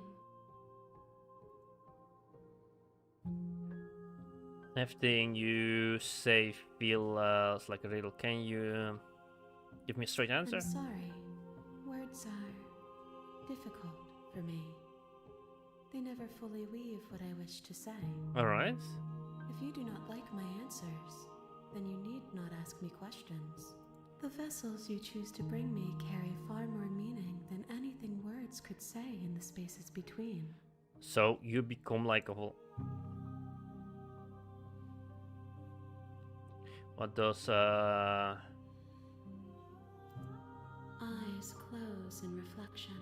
Everything you say feels like a riddle. Can you give me a straight answer? I'm sorry. difficult for me. They never fully weave what I wish to say. Alright. If you do not like my answers, then you need not ask me questions. The vessels you choose to bring me carry far more meaning than anything words could say in the spaces between. So you become like a whole... What does Eyes close in reflection.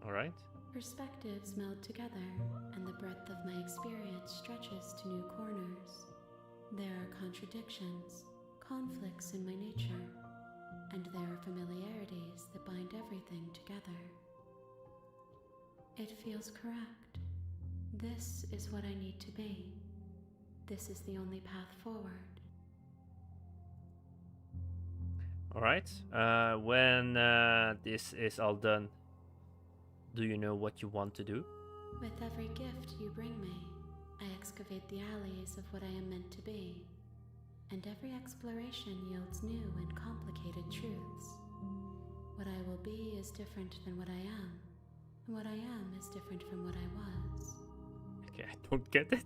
Alright. Perspectives meld together, and the breadth of my experience stretches to new corners. There are contradictions, conflicts in my nature, and there are familiarities that bind everything together. It feels correct. This is what I need to be. This is the only path forward. Alright. When this is all done, do you know what you want to do? With every gift you bring me, I excavate the alleys of what I am meant to be, and every exploration yields new and complicated truths. What I will be is different than what I am, and what I am is different from what I was. Okay, I don't get it.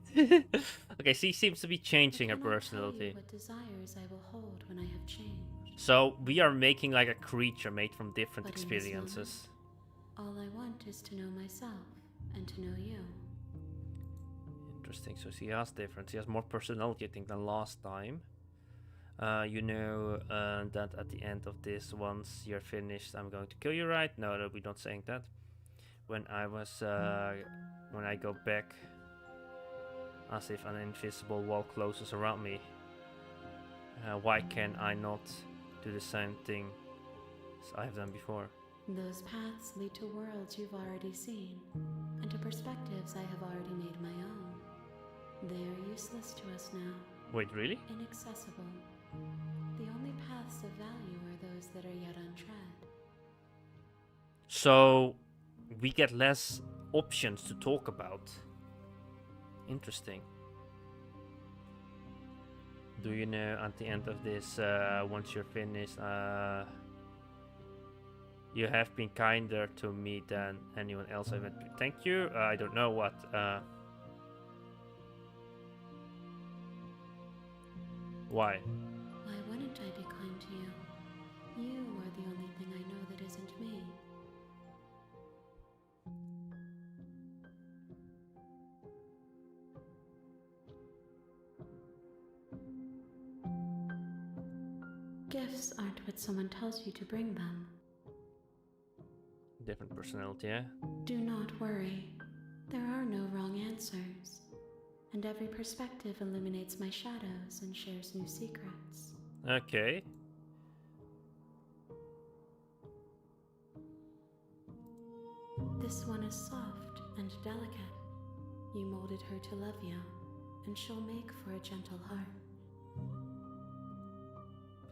Okay, she seems to be changing I her cannot tell you personality. what desires I will hold when I have changed. So we are making like a creature made from different But in this experiences. All I want is to know myself and to know you. Interesting. So she has different. She has more personality, I think, than last time. You know that at the end of this, once you're finished, I'm going to kill you, right? No, we're not saying that. When I go back, as if an invisible wall closes around me, why can I not do the same thing as I have done before? Those paths lead to worlds you've already seen, and to perspectives I have already made my own. They are useless to us now. Wait, really? Inaccessible. The only paths of value are those that are yet untread. So we get less options to talk about. Interesting. Do you know at the end of this, once you're finished, you have been kinder to me than anyone else I've met. Thank you. I don't know what. Why? Why wouldn't I be kind to you? You are the only thing I know that isn't me. Gifts aren't what someone tells you to bring them. Different personality, yeah? Do not worry. There are no wrong answers. And every perspective illuminates my shadows and shares new secrets. Okay. This one is soft and delicate. You molded her to love you, and she'll make for a gentle heart.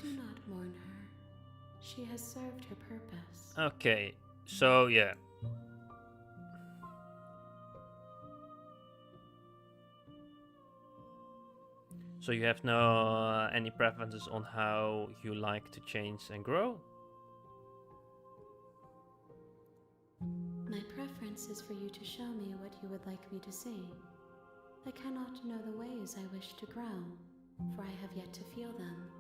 Do not mourn her. She has served her purpose. Okay. So, yeah. So you have no any preferences on how you like to change and grow? My preference is for you to show me what you would like me to see. I cannot know the ways I wish to grow, for I have yet to feel them.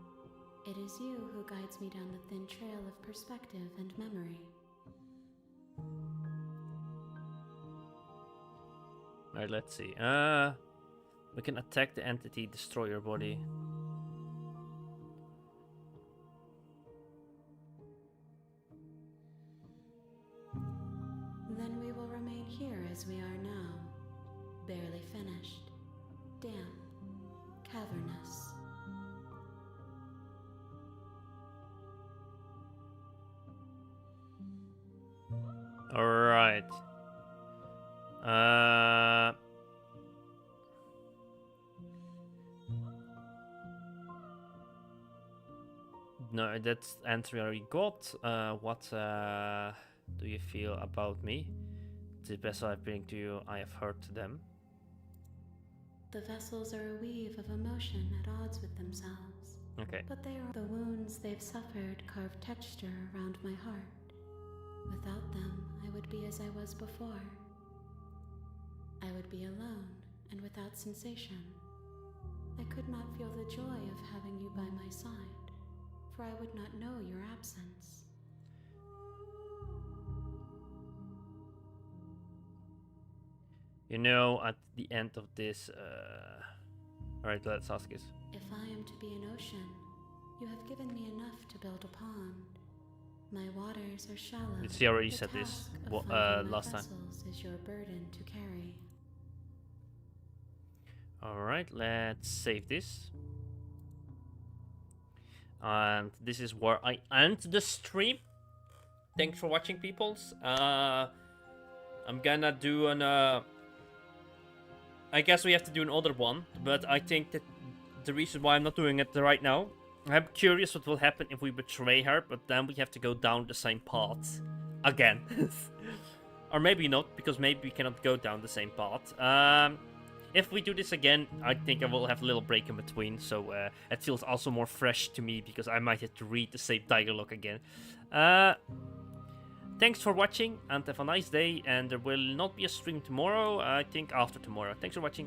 It is you who guides me down the thin trail of perspective and memory. Alright, let's see. We can attack the entity, destroy your body. Then we will remain here as we are now, barely finished, damp, cavernous. Alright. No, that's the answer I already got. What do you feel about me? The vessel I bring to you, I have hurt them. The vessels are a weave of emotion at odds with themselves. Okay. But they are the wounds they've suffered carve texture around my heart. Without them, I would be as I was before. I would be alone and without sensation. I could not feel the joy of having you by my side, for I would not know your absence. You know, at the end of this, alright, let's ask this. If I am to be an ocean, you have given me enough to build a pond. My waters are shallow. She already The said this task of finding my last time. vessels is your burden to carry. Alright, let's save this. And this is where I end the stream. Thanks for watching, peoples. I'm gonna do an... I guess we have to do another one, but I think that the reason why I'm not doing it right now, I'm curious what will happen if we betray her, but then we have to go down the same path again. Or maybe not, because maybe we cannot go down the same path. If we do this again, I think I will have a little break in between, so it feels also more fresh to me, because I might have to read the same dialogue again. Thanks for watching, and have a nice day, and there will not be a stream tomorrow, I think after tomorrow. Thanks for watching.